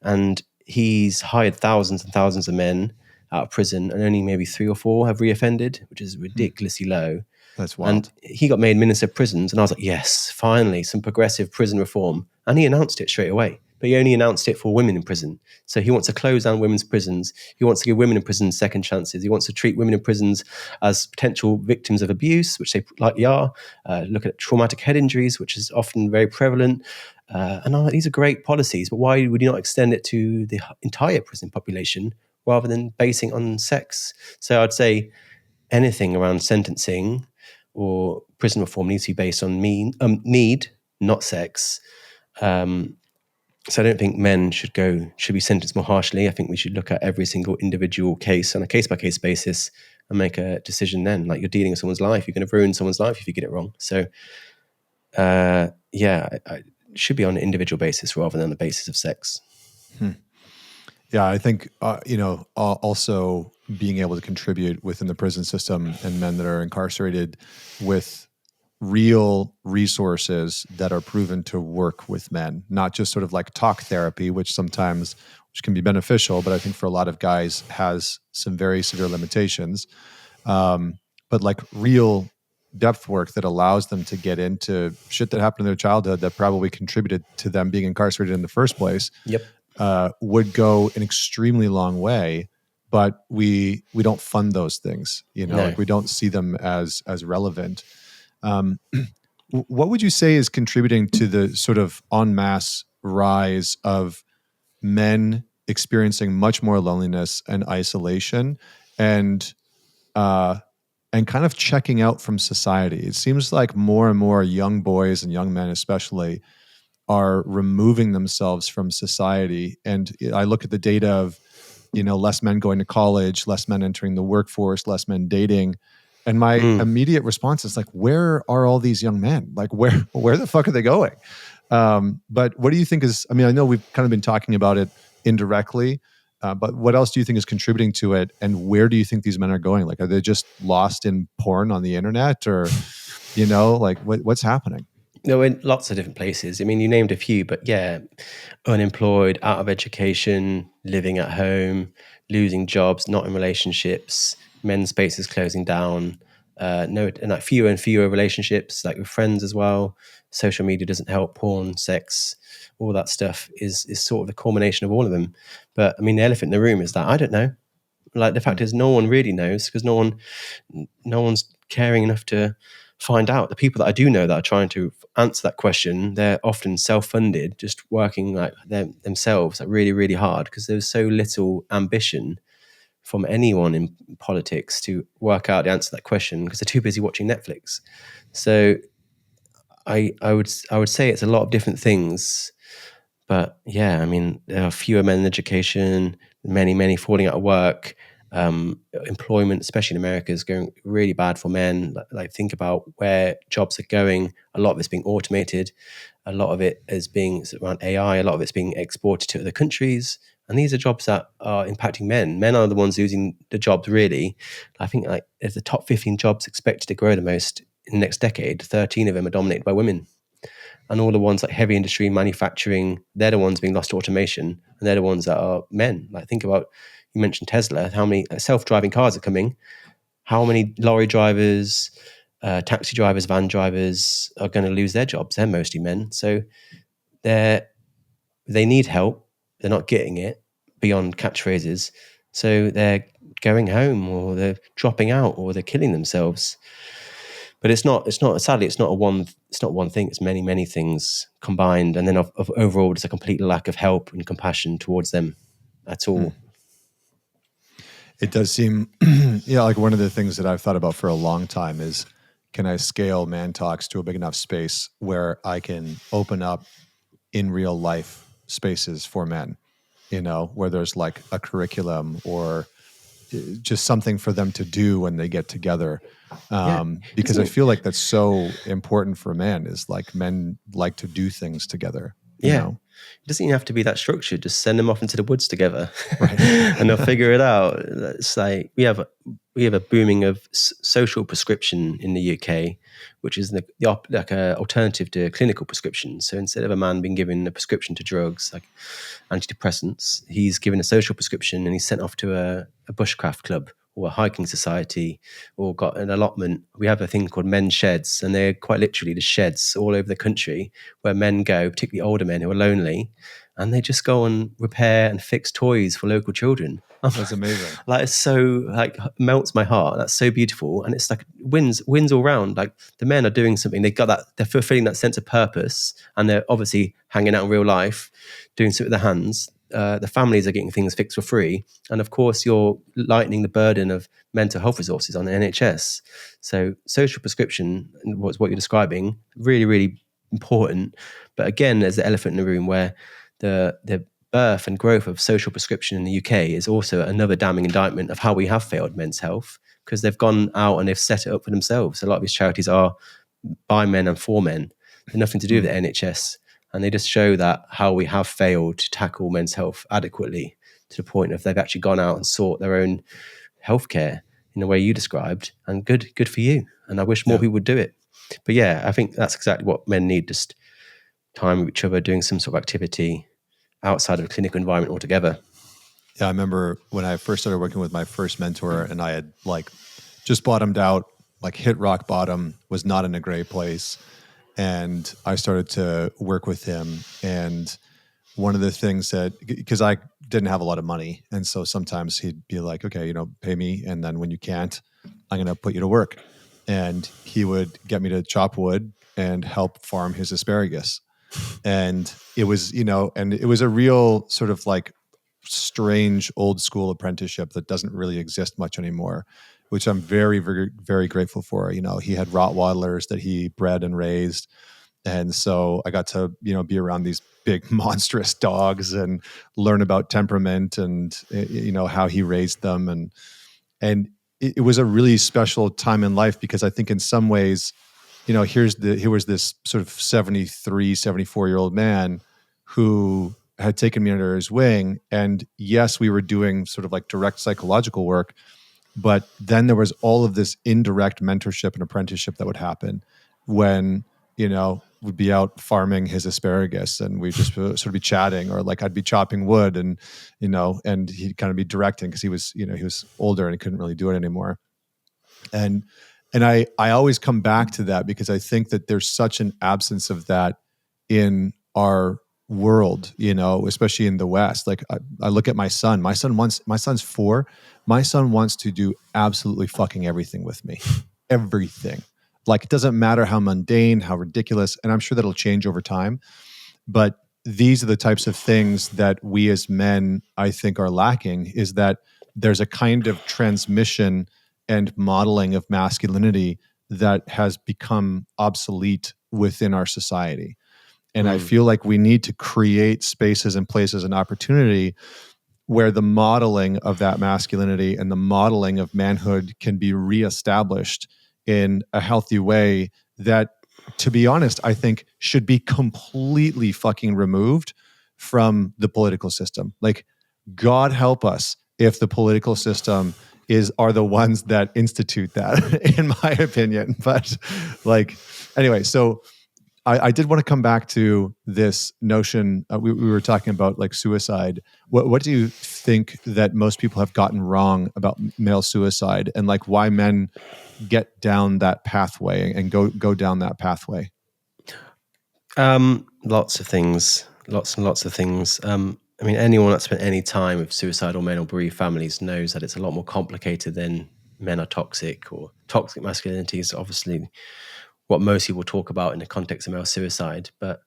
And he's hired thousands and thousands of men out of prison, and only maybe 3 or 4 have reoffended, which is ridiculously low. That's wild. And he got made Minister of Prisons, and I was like, yes, finally, some progressive prison reform. And he announced it straight away. But he only announced it for women in prison. So he wants to close down women's prisons. He wants to give women in prison second chances. He wants to treat women in prisons as potential victims of abuse, which they likely are. Look at traumatic head injuries, which is often very prevalent. And I'm like, these are great policies, but why would you not extend it to the entire prison population rather than basing on sex? So I'd say anything around sentencing or prison reform needs to be based on need, not sex. So I don't think men should be sentenced more harshly. I think we should look at every single individual case on a case-by-case basis and make a decision then. Like, you're dealing with someone's life. You're going to ruin someone's life if you get it wrong. So, it should be on an individual basis rather than on the basis of sex. Yeah, I think also being able to contribute within the prison system and men that are incarcerated with real resources that are proven to work with men, not just sort of like talk therapy, which can be beneficial, but I think for a lot of guys has some very severe limitations. But like real depth work that allows them to get into shit that happened in their childhood that probably contributed to them being incarcerated in the first place. Yep. Would go an extremely long way, but we don't fund those things. No. Like we don't see them as relevant. What would you say is contributing to the sort of en masse rise of men experiencing much more loneliness and isolation, and kind of checking out from society? It seems like more and more young boys and young men, especially, are removing themselves from society. And I look at the data of, less men going to college, less men entering the workforce, less men dating. And my immediate response is like, where are all these young men? Like, where the fuck are they going? But what do you think is, I know we've kind of been talking about it indirectly, but what else do you think is contributing to it? And where do you think these men are going? Like, are they just lost in porn on the internet, or, like what's happening? No, in lots of different places. I mean, you named a few, but yeah, unemployed, out of education, living at home, losing jobs, not in relationships, men's spaces closing down, and like fewer and fewer relationships, like with friends as well. Social media doesn't help. Porn, sex, all that stuff is sort of the culmination of all of them. But I mean, the elephant in the room is that I don't know. Like the fact is, no one really knows because no one's caring enough to find out. The people that I do know that are trying to answer that question, they're often self-funded, just working like themselves like really, really hard because there's so little ambition from anyone in politics to work out the answer to that question because they're too busy watching Netflix. So I would say it's a lot of different things. But yeah, I mean, there are fewer men in education, many falling out of work. Employment, especially in America, is going really bad for men. Like think about where jobs are going. A lot of it's being automated. A lot of it is being around AI. A lot of it's being exported to other countries. And these are jobs that are impacting men. Men are the ones losing the jobs, really. I think like if the top 15 jobs expected to grow the most in the next decade, 13 of them are dominated by women. And all the ones like heavy industry, manufacturing, they're the ones being lost to automation, and they're the ones that are men. Like think about, you mentioned Tesla, how many self-driving cars are coming, how many lorry drivers, taxi drivers, van drivers are going to lose their jobs. They're mostly men. So they need help. They're not getting it beyond catchphrases. So they're going home or they're dropping out or they're killing themselves. But sadly, it's not one thing. It's many things combined. And then of overall, there's a complete lack of help and compassion towards them at all. It does seem, like one of the things that I've thought about for a long time is, can I scale Man Talks to a big enough space where I can open up in real life spaces for men, where there's like a curriculum or just something for them to do when they get together. Because I feel like that's so important for men, is like men like to do things together. You know? It doesn't even have to be that structured. Just send them off into the woods together, right? And they'll figure it out. It's like we have a booming of social prescription in the UK, which is like a alternative to clinical prescription. So instead of a man being given a prescription to drugs like antidepressants, he's given a social prescription and he's sent off to a bushcraft club or a hiking society, or got an allotment. We have a thing called men's sheds, and they're quite literally the sheds all over the country where men go, particularly older men who are lonely, and they just go and repair and fix toys for local children. That's amazing. Like it's so melts my heart. That's so beautiful, and it's like wins all round. Like the men are doing something. They're fulfilling that sense of purpose, and they're obviously hanging out in real life, doing something with their hands. The families are getting things fixed for free. And of course, you're lightening the burden of mental health resources on the NHS. So social prescription was what you're describing, really, really important. But again, there's the elephant in the room where the birth and growth of social prescription in the UK is also another damning indictment of how we have failed men's health, because they've gone out and they've set it up for themselves. A lot of these charities are by men and for men. They're nothing to do with the NHS. And they just show that how we have failed to tackle men's health adequately. to the point of they've actually gone out and sought their own healthcare in the way you described, and good for you. And I wish more people would do it. But yeah, I think that's exactly what men need, just time with each other, doing some sort of activity outside of a clinical environment altogether. Yeah, I remember when I first started working with my first mentor, and I had like just bottomed out, like hit rock bottom, was not in a great place. And I started to work with him. And one of the things that, because I didn't have a lot of money, and so sometimes he'd be like, okay, pay me. And then when you can't, I'm going to put you to work. And he would get me to chop wood and help farm his asparagus. And it was, and it was a real sort of like strange old school apprenticeship that doesn't really exist much anymore, which I'm very, very, very grateful for. He had Rottweilers that he bred and raised. And so I got to, be around these big monstrous dogs and learn about temperament and, how he raised them. And it was a really special time in life, because I think in some ways, here was this sort of 73, 74-year-old man who had taken me under his wing. And yes, we were doing sort of like direct psychological work, but then there was all of this indirect mentorship and apprenticeship that would happen when, we'd be out farming his asparagus, and we'd just sort of be chatting, or like I'd be chopping wood, and, and he'd kind of be directing, because he was older and he couldn't really do it anymore. And I always come back to that, because I think that there's such an absence of that in our world, especially in the West. Like I look at my son. My son's 4. My son wants to do absolutely fucking everything with me. Everything. Like, it doesn't matter how mundane, how ridiculous, and I'm sure that'll change over time. But these are the types of things that we as men, I think, are lacking, is that there's a kind of transmission and modeling of masculinity that has become obsolete within our society. And I feel like we need to create spaces and places and opportunity where the modeling of that masculinity and the modeling of manhood can be reestablished in a healthy way that, to be honest, I think should be completely fucking removed from the political system. Like, God help us if the political system are the ones that institute that, in my opinion. But like, anyway, so I did want to come back to this notion. We were talking about like suicide. What do you think that most people have gotten wrong about male suicide, and like why men get down that pathway and go down that pathway? Lots of things, lots and lots of things. I mean, anyone that's spent any time with suicidal men or bereaved families knows that it's a lot more complicated than men are toxic, or toxic masculinity is obviously what most people talk about in the context of male suicide. But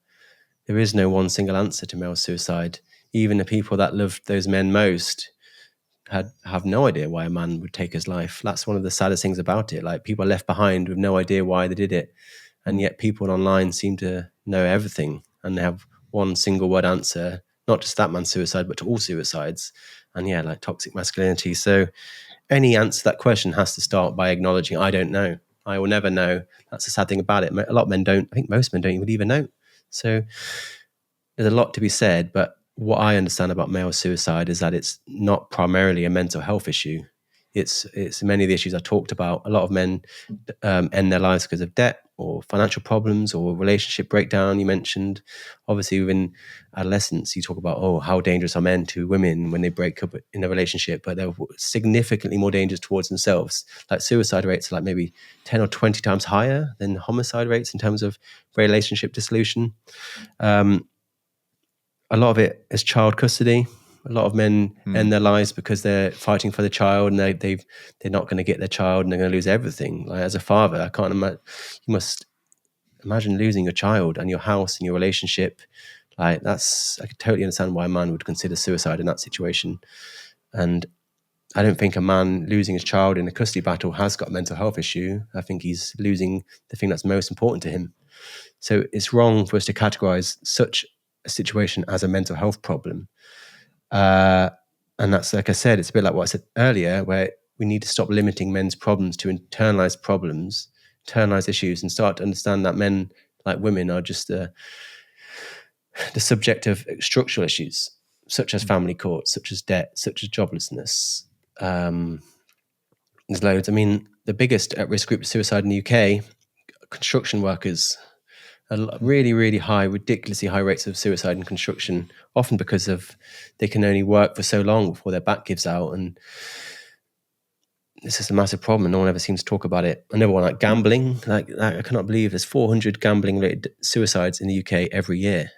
there is no one single answer to male suicide. Even the people that loved those men most have no idea why a man would take his life. That's one of the saddest things about it. Like, people are left behind with no idea why they did it. And yet people online seem to know everything, and they have one single word answer, not just that man's suicide, but to all suicides. And yeah, like toxic masculinity. So any answer to that question has to start by acknowledging, I don't know. I will never know. That's the sad thing about it. A lot of men don't. I think most men don't even know. So there's a lot to be said. But what I understand about male suicide is that it's not primarily a mental health issue. It's many of the issues I talked about. A lot of men end their lives because of debt or financial problems or relationship breakdown. You mentioned, obviously, within adolescence, you talk about, oh, how dangerous are men to women when they break up in a relationship, but they're significantly more dangerous towards themselves. Like, suicide rates are like maybe 10 or 20 times higher than homicide rates in terms of relationship dissolution. A lot of it is child custody. A lot of men end their lives because they're fighting for the child, and they're not going to get their child, and they're going to lose everything. Like, as a father, I can't imagine. You must imagine losing your child and your house and your relationship. Like, I could totally understand why a man would consider suicide in that situation. And I don't think a man losing his child in a custody battle has got a mental health issue. I think he's losing the thing that's most important to him. So it's wrong for us to categorize such a situation as a mental health problem. And that's, like I said, it's a bit like what I said earlier, where we need to stop limiting men's problems to internalized problems, internalized issues, and start to understand that men, like women, are just the subject of structural issues. such as family court, such as debt, such as joblessness. There's loads. I mean, the biggest at-risk group of suicide in the UK, construction workers. Really, really high, ridiculously high rates of suicide in construction, often because of they can only work for so long before their back gives out. And this is a massive problem, and no one ever seems to talk about it. Another one, like gambling. Like I cannot believe there's 400 gambling-related suicides in the UK every year,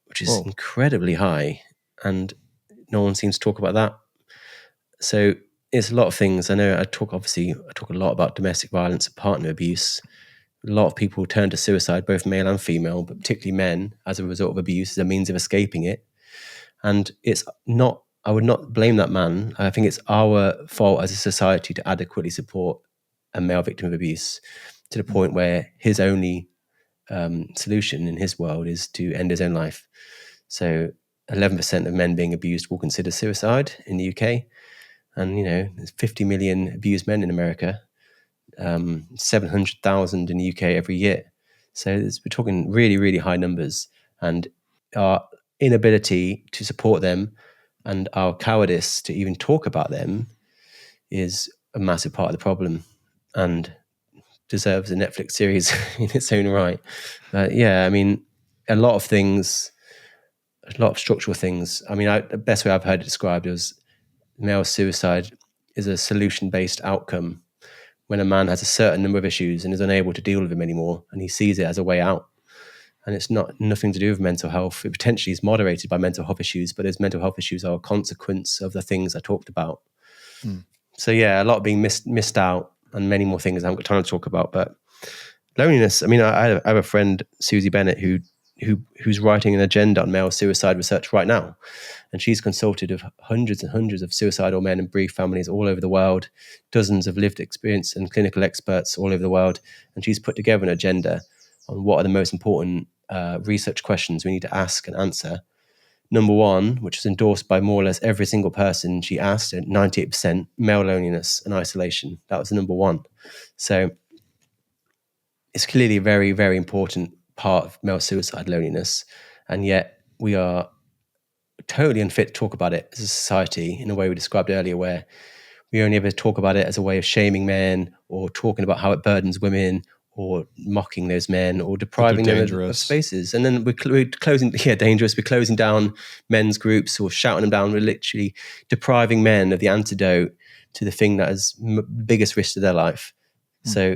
which is incredibly high, and no one seems to talk about that. So it's a lot of things. I know I talk a lot about domestic violence and partner abuse. A lot of people turn to suicide, both male and female, but particularly men, as a result of abuse, as a means of escaping it. And it's not, I would not blame that man. I think it's our fault as a society to adequately support a male victim of abuse to the point where his only solution in his world is to end his own life. So 11% of men being abused will consider suicide in the UK. And, there's 50 million abused men in America. 700,000 in the UK every year. So we're talking really, really high numbers, and our inability to support them and our cowardice to even talk about them is a massive part of the problem and deserves a Netflix series in its own right. But yeah, I mean, a lot of structural things. I mean, the best way I've heard it described is male suicide is a solution-based outcome when a man has a certain number of issues and is unable to deal with them anymore, and he sees it as a way out. And it's nothing to do with mental health. It potentially is moderated by mental health issues, but those mental health issues are a consequence of the things I talked about. So yeah, a lot being missed out, and many more things I haven't got time to talk about. But loneliness. I mean, I have a friend, Susie Bennett, who's writing an agenda on male suicide research right now, and she's consulted with hundreds and hundreds of suicidal men and bereaved families all over the world, dozens of lived experience and clinical experts all over the world, and she's put together an agenda on what are the most important research questions we need to ask and answer. Number one, which is endorsed by more or less every single person she asked, 98%, male loneliness and isolation. That was the number one. So it's clearly a very, very important part of male suicide, loneliness. And yet we are totally unfit to talk about it as a society in a way we described earlier, where we only ever talk about it as a way of shaming men or talking about how it burdens women or mocking those men or depriving them of spaces. And then we're closing, dangerous. We're closing down men's groups or shouting them down. We're literally depriving men of the antidote to the thing that is biggest risk to their life. So,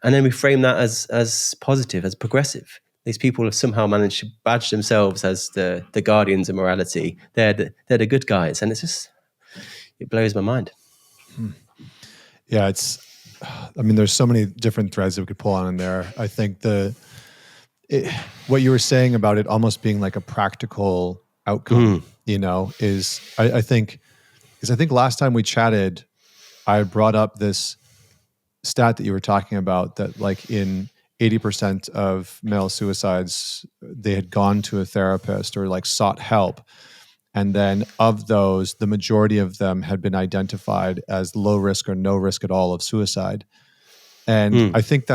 and then we frame that as positive, as progressive. These people have somehow managed to badge themselves as the guardians of morality. They're the good guys, and it blows my mind. Yeah, there's so many different threads that we could pull on in there. I think what you were saying about it almost being like a practical outcome, is I think last time we chatted, I brought up this stat that you were talking about, that like in 80% of male suicides, they had gone to a therapist or like sought help. And then of those, the majority of them had been identified as low risk or no risk at all of suicide. And I think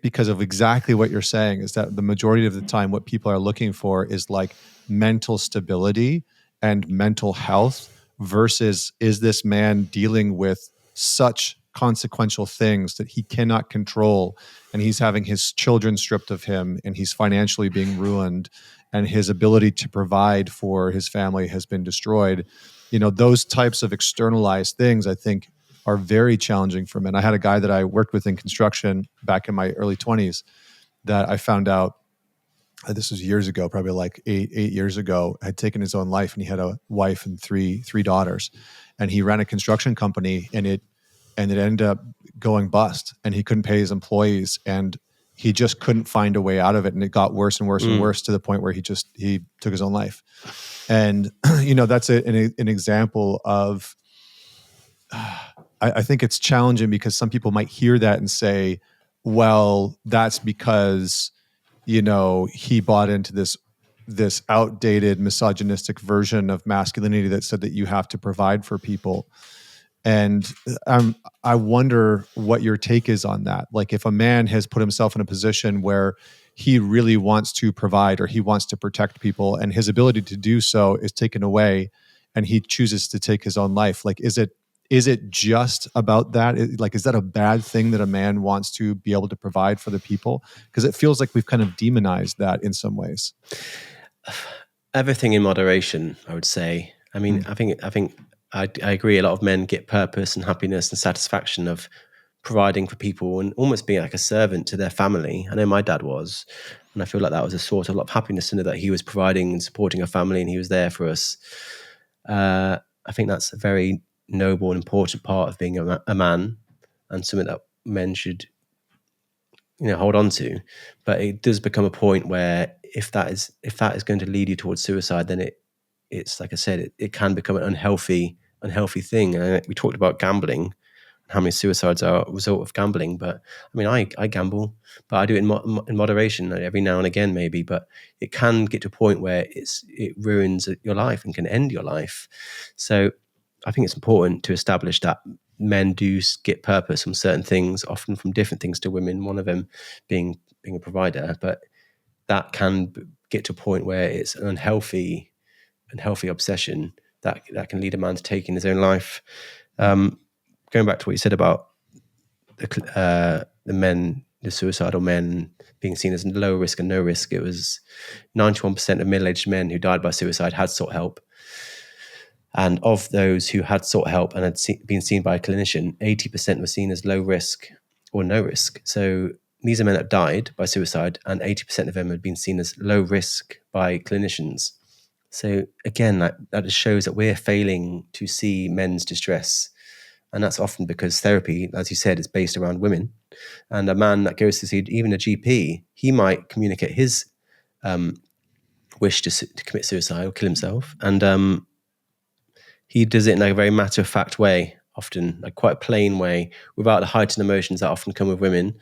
because of exactly what you're saying, is that the majority of the time, what people are looking for is like mental stability and mental health versus, is this man dealing with such consequential things that he cannot control, and he's having his children stripped of him, and he's financially being ruined, and his ability to provide for his family has been destroyed. Those types of externalized things, I think, are very challenging for men. I had a guy that I worked with in construction back in my early 20s that I found out, this was years ago, probably like eight years ago, had taken his own life, and he had a wife and three daughters, and he ran a construction company, and it ended up going bust, and he couldn't pay his employees, and he just couldn't find a way out of it. And it got worse and worse and worse to the point where he took his own life. And, that's an example of, I think it's challenging because some people might hear that and say, well, that's because, he bought into this outdated misogynistic version of masculinity that said that you have to provide for people. And I wonder what your take is on that. Like, if a man has put himself in a position where he really wants to provide or he wants to protect people, and his ability to do so is taken away, and he chooses to take his own life, like, is it just about that? Like, is that a bad thing that a man wants to be able to provide for the people? Because it feels like we've kind of demonized that in some ways. Everything in moderation, I would say. I mean, I think I agree. A lot of men get purpose and happiness and satisfaction of providing for people and almost being like a servant to their family. I know my dad was, and I feel like that was a source of a lot of happiness in it, that he was providing and supporting a family and he was there for us. I think that's a very noble and important part of being a man, and something that men should, hold on to. But it does become a point where if that is going to lead you towards suicide, then it's like I said, it can become an unhealthy thing. And we talked about gambling and how many suicides are a result of gambling. But I mean, I gamble, but I do it in moderation, every now and again, maybe. But it can get to a point where it ruins your life and can end your life. So I think it's important to establish that men do get purpose from certain things, often from different things to women. One of them being a provider, but that can get to a point where it's an unhealthy obsession that can lead a man to taking his own life. Going back to what you said about the men, the suicidal men being seen as low risk and no risk, it was 91% of middle-aged men who died by suicide had sought help. And of those who had sought help and had been seen by a clinician, 80% were seen as low risk or no risk. So these are men that died by suicide, and 80% of them had been seen as low risk by clinicians. So again, that just shows that we're failing to see men's distress. And that's often because therapy, as you said, is based around women. And a man that goes to see even a GP, he might communicate his wish to commit suicide or kill himself. And he does it in a very matter-of-fact way, often like quite a plain way, without the heightened emotions that often come with women.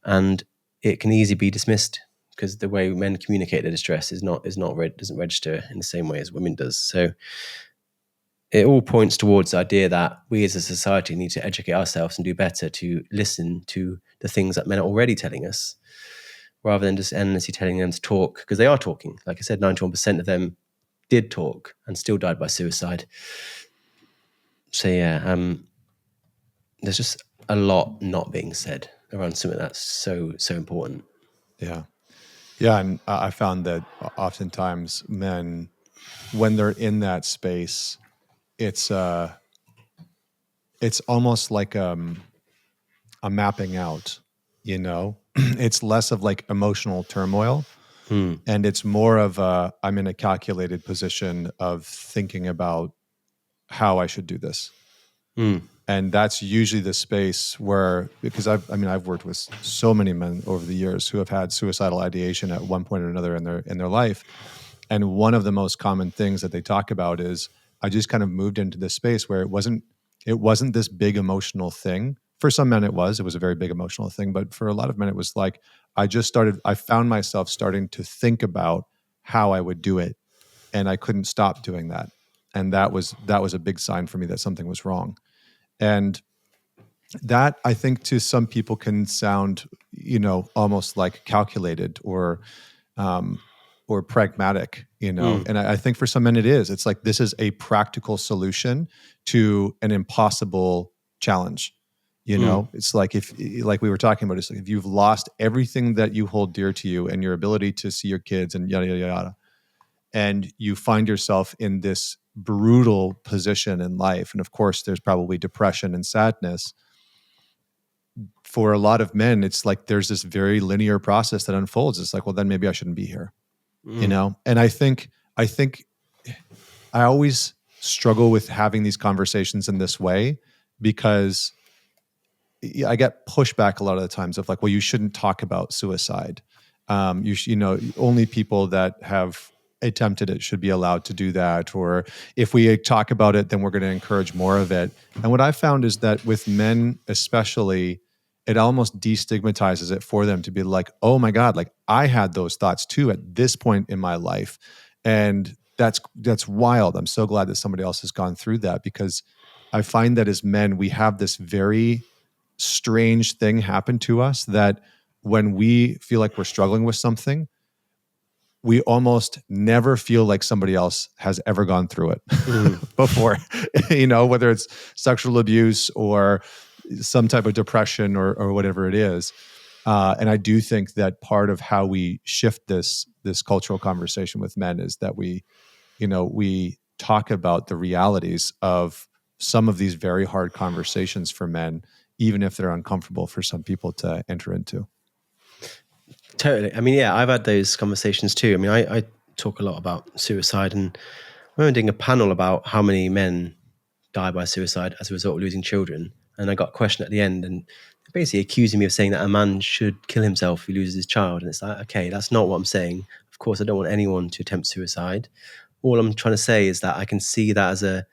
And it can easily be dismissed because the way men communicate their distress doesn't register in the same way as women does. So it all points towards the idea that we as a society need to educate ourselves and do better to listen to the things that men are already telling us, rather than just endlessly telling them to talk, because they are talking. Like I said, 91% of them did talk and still died by suicide. So yeah, there's just a lot not being said around something that's so important. Yeah. And I found that oftentimes men, when they're in that space, it's almost like a mapping out, it's less of like emotional turmoil. And it's more of I'm in a calculated position of thinking about how I should do this. And that's usually the space where, because I've worked with so many men over the years who have had suicidal ideation at one point or another in their life. And one of the most common things that they talk about is, I just kind of moved into this space where it wasn't this big emotional thing. For some men it was a very big emotional thing, but for a lot of men it was like, I found myself starting to think about how I would do it, and I couldn't stop doing that. And that was a big sign for me that something was wrong. And that, I think, to some people can sound, almost like calculated or pragmatic, and I think for some men it is. It's like, this is a practical solution to an impossible challenge. It's like, like we were talking about, it's like if you've lost everything that you hold dear to you and your ability to see your kids and yada, yada, yada, and you find yourself in this brutal position in life. And of course, there's probably depression and sadness. For a lot of men, it's like there's this very linear process that unfolds. It's like, well, then maybe I shouldn't be here, And I think I always struggle with having these conversations in this way, because I get pushback a lot of the times of like, well, you shouldn't talk about suicide. Only people that have attempted it should be allowed to do that. Or if we talk about it, then we're going to encourage more of it. And what I found is that with men, especially, it almost destigmatizes it for them to be like, oh my God, like I had those thoughts too at this point in my life. And that's wild. I'm so glad that somebody else has gone through that, because I find that as men, we have this very strange thing happen to us that when we feel like we're struggling with something, we almost never feel like somebody else has ever gone through it before, whether it's sexual abuse or some type of depression or whatever it is. And I do think that part of how we shift this cultural conversation with men is that we talk about the realities of some of these very hard conversations for men, even if they're uncomfortable for some people to enter into. Totally. I mean, yeah, I've had those conversations too. I mean, I talk a lot about suicide, and I remember doing a panel about how many men die by suicide as a result of losing children. And I got a question at the end, and basically accusing me of saying that a man should kill himself if he loses his child. And it's like, okay, that's not what I'm saying. Of course, I don't want anyone to attempt suicide. All I'm trying to say is that I can see that as a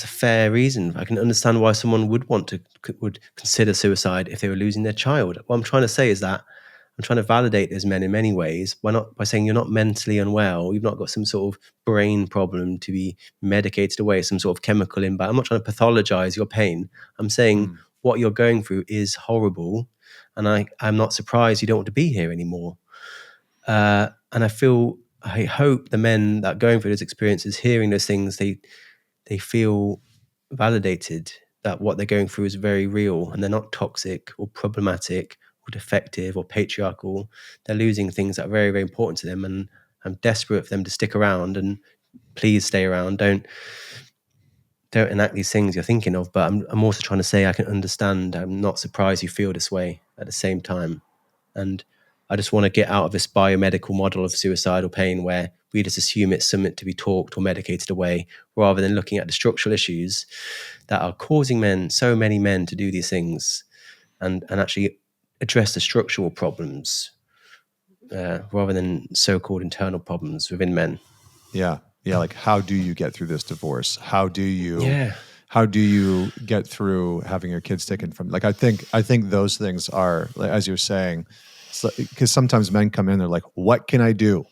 fair reason. I can understand why someone would consider suicide if they were losing their child. What I'm trying to say is that I'm trying to validate those men in many ways. By saying you're not mentally unwell, you've not got some sort of brain problem to be medicated away, some sort of chemical imbalance. I'm not trying to pathologize your pain. I'm saying what you're going through is horrible, and I'm not surprised you don't want to be here anymore. And I hope the men that are going through those experiences, hearing those things, they feel validated that what they're going through is very real, and they're not toxic or problematic or defective or patriarchal. They're losing things that are very, very important to them, and I'm desperate for them to stick around. And please stay around. Don't enact these things you're thinking of. But I'm also trying to say I can understand. I'm not surprised you feel this way at the same time. And I just want to get out of this biomedical model of suicidal pain where we just assume it's something to be talked or medicated away, rather than looking at the structural issues that are causing so many men to do these things, and actually address the structural problems rather than so-called internal problems within men. Yeah. Like, how do you get through this divorce? How do you get through having your kids taken from? Like, I think those things are, as you're saying, because sometimes men come in, they're like, what can I do?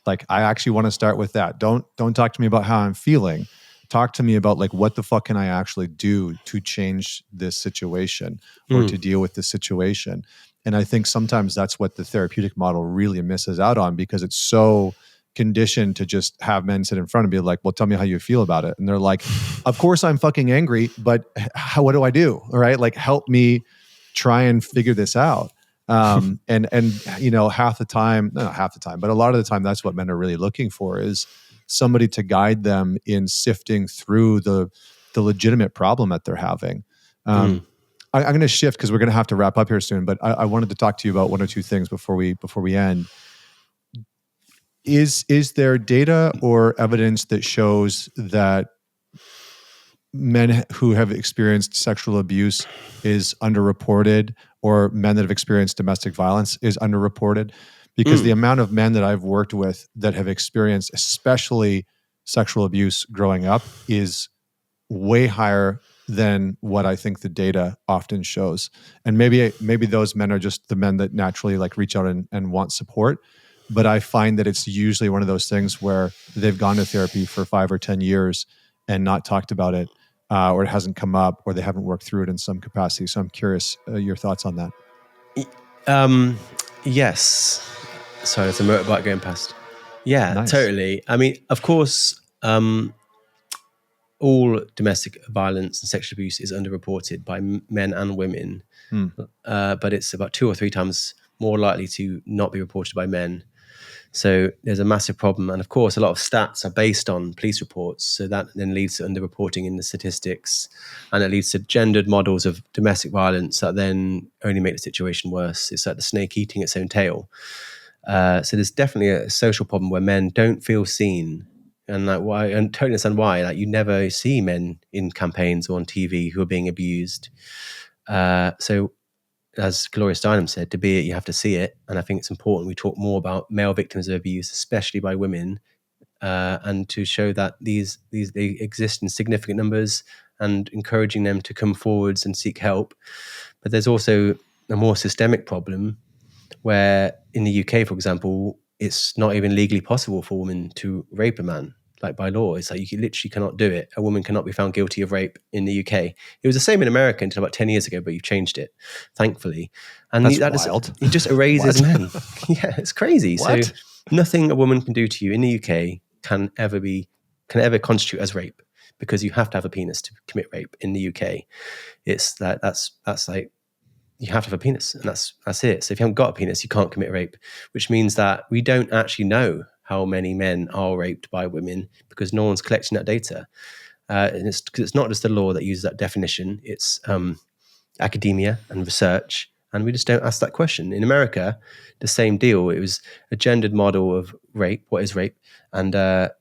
Like, I actually want to start with that. Don't talk to me about how I'm feeling. Talk to me about, like, what the fuck can I actually do to change this situation or to deal with this situation? And I think sometimes that's what the therapeutic model really misses out on, because it's so conditioned to just have men sit in front and be like, well, tell me how you feel about it. And they're like, of course I'm fucking angry, but what do I do? All right. Like, help me try and figure this out. And half the time, not half the time, but a lot of the time, that's what men are really looking for, is somebody to guide them in sifting through the legitimate problem that they're having. I'm going to shift because we're going to have to wrap up here soon, but I wanted to talk to you about one or two things before we end. Is there data or evidence that shows that men who have experienced sexual abuse is underreported, or men that have experienced domestic violence is underreported? Because the amount of men that I've worked with that have experienced especially sexual abuse growing up is way higher than what I think the data often shows. And maybe those men are just the men that naturally, like, reach out and want support. But I find that it's usually one of those things where they've gone to therapy for 5 or 10 years and not talked about it, or it hasn't come up, or they haven't worked through it in some capacity. So I'm curious your thoughts on that. Yes. Sorry, there's a motorbike going past. Yeah, Nice. Totally. I mean, of course, all domestic violence and sexual abuse is underreported by men and women, but it's about 2 or 3 times more likely to not be reported by men. So there's a massive problem. And of course, a lot of stats are based on police reports. So that then leads to underreporting in the statistics, and it leads to gendered models of domestic violence that then only make the situation worse. It's like the snake eating its own tail. So there's definitely a social problem where men don't feel seen. And like, why? And totally understand why. Like, you never see men in campaigns or on TV who are being abused. So as Gloria Steinem said, to be it, you have to see it. And I think it's important we talk more about male victims of abuse, especially by women, and to show that they exist in significant numbers, and encouraging them to come forwards and seek help. But there's also a more systemic problem where in the UK, for example, it's not even legally possible for women to rape a man. like by law. It's like you literally cannot do it. A woman cannot be found guilty of rape in the UK. It was the same in America until about 10 years ago, but you've changed it, thankfully. And That's that wild. It just erases men. Yeah, it's crazy. What? So nothing a woman can do to you in the UK can ever constitute as rape, because you have to have a penis to commit rape in the UK. It's that's like, you have to have a penis, and that's it. So if you haven't got a penis, you can't commit rape, which means that we don't actually know how many men are raped by women, because no one's collecting that data. And it's because it's not just the law that uses that definition, it's academia and research, and we just don't ask that question. In America, the same deal. It was a gendered model of rape. What is rape? And the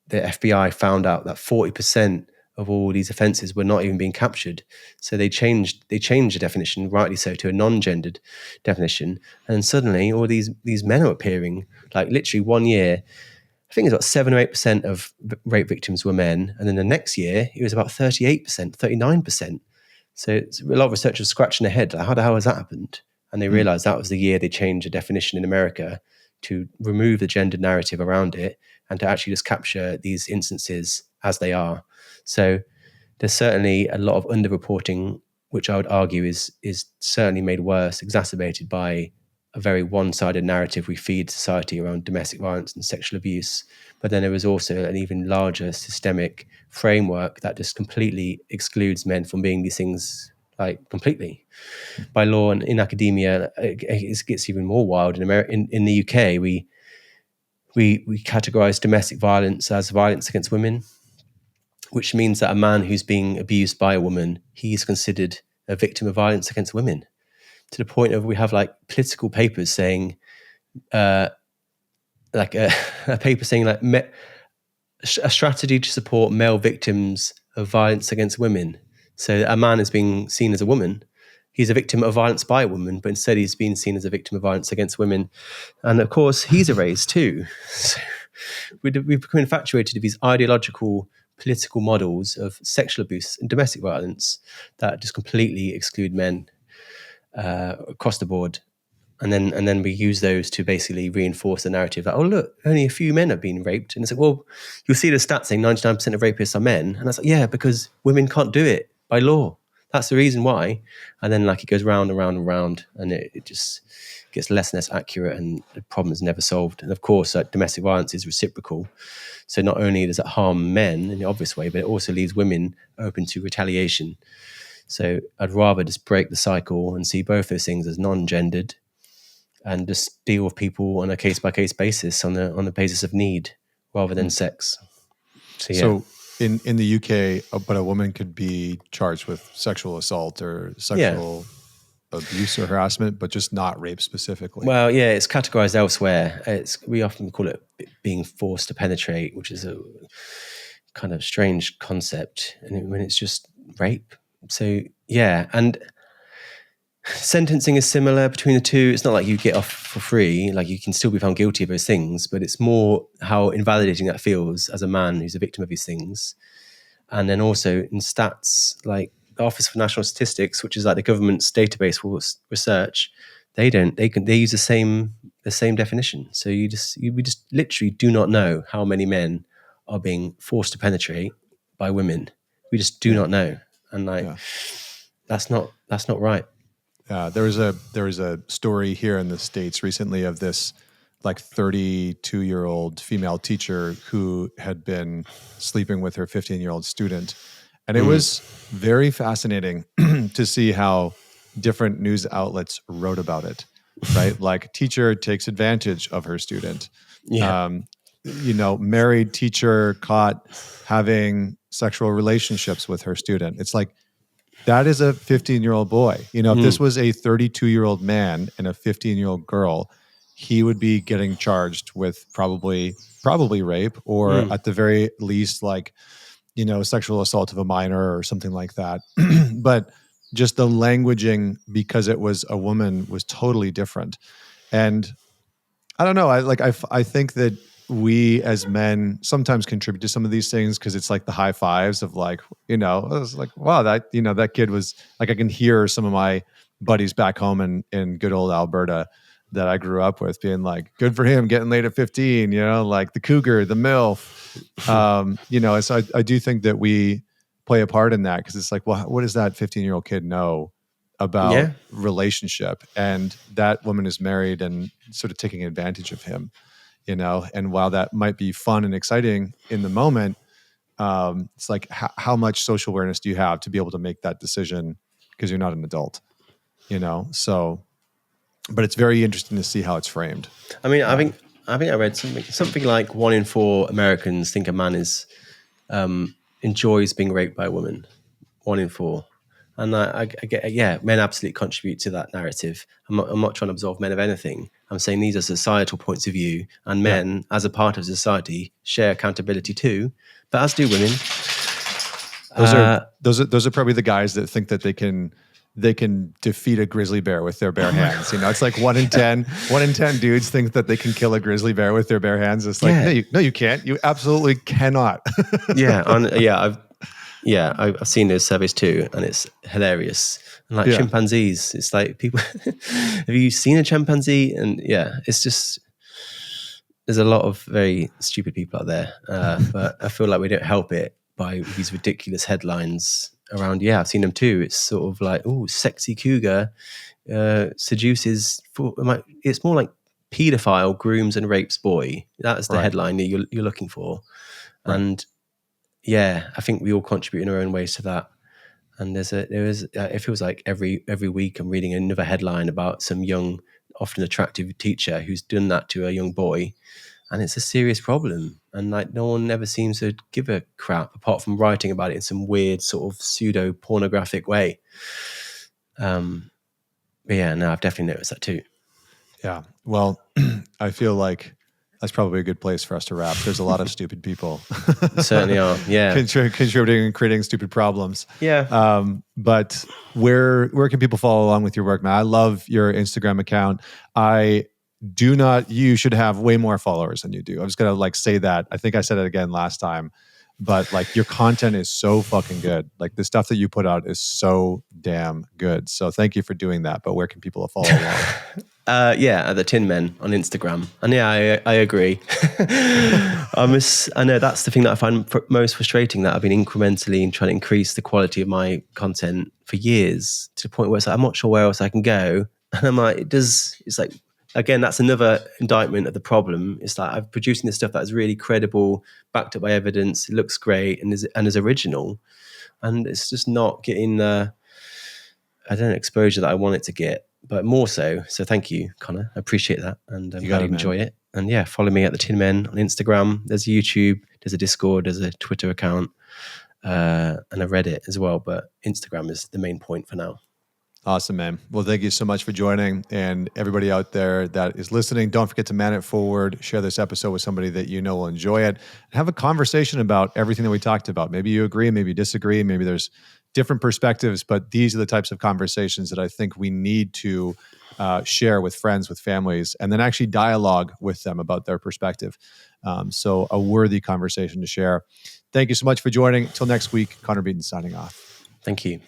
FBI found out that 40% of all these offences were not even being captured. So they changed the definition, rightly so, to a non-gendered definition. And suddenly all these men are appearing. Like literally 1 year, I think it's about 7 or 8% of rape victims were men. And then the next year, it was about 38%, 39%. So it's a lot of researchers scratching their head, like, how the hell has that happened? And they realized that was the year they changed the definition in America to remove the gendered narrative around it and to actually just capture these instances as they are. So there's certainly a lot of underreporting, which I would argue is certainly made worse, exacerbated by a very one-sided narrative we feed society around domestic violence and sexual abuse. But then there is also an even larger systemic framework that just completely excludes men from being these things, like completely. By law and in academia, it gets even more wild. In the UK, we categorize domestic violence as violence against women, which means that a man who's being abused by a woman, he's considered a victim of violence against women, to the point of we have like political papers saying, like a paper saying like a strategy to support male victims of violence against women. So a man is being seen as a woman. He's a victim of violence by a woman, but instead he's being seen as a victim of violence against women. And of course, he's erased too. So we've become infatuated with these ideological political models of sexual abuse and domestic violence that just completely exclude men across the board. And then we use those to basically reinforce the narrative that, oh, look, only a few men have been raped. And it's like, well, you'll see the stats saying 99% of rapists are men. And I was like, yeah, because women can't do it by law. That's the reason why. And then like it goes round and round and round, and it just gets less and less accurate, and the problem is never solved. And of course, domestic violence is reciprocal. So not only does it harm men in the obvious way, but it also leaves women open to retaliation. So I'd rather just break the cycle and see both those things as non-gendered, and just deal with people on a case-by-case basis, on the basis of need rather than sex. So, yeah. So in the UK, but a woman could be charged with sexual assault or sexual abuse or harassment, but just not rape specifically. Well, yeah, it's categorized elsewhere. We often call it being forced to penetrate, which is a kind of strange concept, and when it's just rape. So, yeah, and sentencing is similar between the two. It's not like you get off for free. Like, you can still be found guilty of those things, but it's more how invalidating that feels as a man who's a victim of these things. And then also in stats, like the Office for National Statistics, which is like the government's database for research, they use the same definition. So we just literally do not know how many men are being forced to penetrate by women. We just do not know, and that's not right. There was a story here in the States recently of this like 32-year-old female teacher who had been sleeping with her 15-year-old student. And it was very fascinating to see how different news outlets wrote about it, right? Like, teacher takes advantage of her student. Yeah. Married teacher caught having sexual relationships with her student. It's like, that is a 15-year-old boy. If this was a 32-year-old man and a 15-year-old girl, he would be getting charged with probably rape, or at the very least, like, sexual assault of a minor or something like that. But just the languaging, because it was a woman, was totally different. And I don't know. I think that we as men sometimes contribute to some of these things, because it's like the high fives of like, I was like, wow, that kid was like, I can hear some of my buddies back home in good old Alberta that I grew up with, being like, good for him getting laid at 15, like the cougar, the MILF. So I do think that we play a part in that, because it's like, well, what does that 15-year-old kid know about relationship? And that woman is married and sort of taking advantage of him, and while that might be fun and exciting in the moment, it's like, how much social awareness do you have to be able to make that decision, because you're not an adult, so. But it's very interesting to see how it's framed. I mean, I think I read something like 1 in 4 Americans think a man enjoys being raped by a woman. 1 in 4, and I get, men absolutely contribute to that narrative. I'm not trying to absolve men of anything. I'm saying these are societal points of view, and men, as a part of society, share accountability too, but as do women. Those are probably the guys that think that they can defeat a grizzly bear with their bare hands. It's like 1 in 10 dudes think that they can kill a grizzly bear with their bare hands. It's like, no, you can't. You absolutely cannot. I've seen those surveys too, and it's hilarious. And like chimpanzees, it's like, people, have you seen a chimpanzee? And it's just, there's a lot of very stupid people out there, but I feel like we don't help it by these ridiculous headlines around. I've seen them too. It's sort of like, oh, sexy cougar seduces. It's more like pedophile grooms and rapes boy. That's the headline that you're looking for. Right. And I think we all contribute in our own ways to that. And it feels like every week I'm reading another headline about some young, often attractive teacher who's done that to a young boy. And it's a serious problem. And like, no one ever seems to give a crap, apart from writing about it in some weird sort of pseudo pornographic way. I've definitely noticed that too. Yeah. Well, I feel like that's probably a good place for us to wrap. There's a lot of stupid people. Certainly are. Yeah. Contributing and creating stupid problems. Yeah. But where can people follow along with your work, man? I love your Instagram account. You should have way more followers than you do. I'm just going to say that. I think I said it again last time, but your content is so fucking good. Like, the stuff that you put out is so damn good. So thank you for doing that. But where can people follow along? At TheTinMen on Instagram. And I agree. I know that's the thing that I find most frustrating, that I've been incrementally trying to increase the quality of my content for years, to the point where it's like, I'm not sure where else I can go. And I'm like, it's like, again, that's another indictment of the problem. It's like, I'm producing this stuff that is really credible, backed up by evidence, it looks great, and is original. And it's just not getting the, exposure that I want it to get, but more so. So thank you, Connor. I appreciate that. And I'm glad you enjoy it. And follow me at TheTinMen on Instagram. There's YouTube, there's a Discord, there's a Twitter account, and a Reddit as well. But Instagram is the main point for now. Awesome, man. Well, thank you so much for joining. And everybody out there that is listening, don't forget to man it forward. Share this episode with somebody that you know will enjoy it. And have a conversation about everything that we talked about. Maybe you agree, maybe you disagree, maybe there's different perspectives, but these are the types of conversations that I think we need to share with friends, with families, and then actually dialogue with them about their perspective. So a worthy conversation to share. Thank you so much for joining. Until next week, Connor Beaton signing off. Thank you.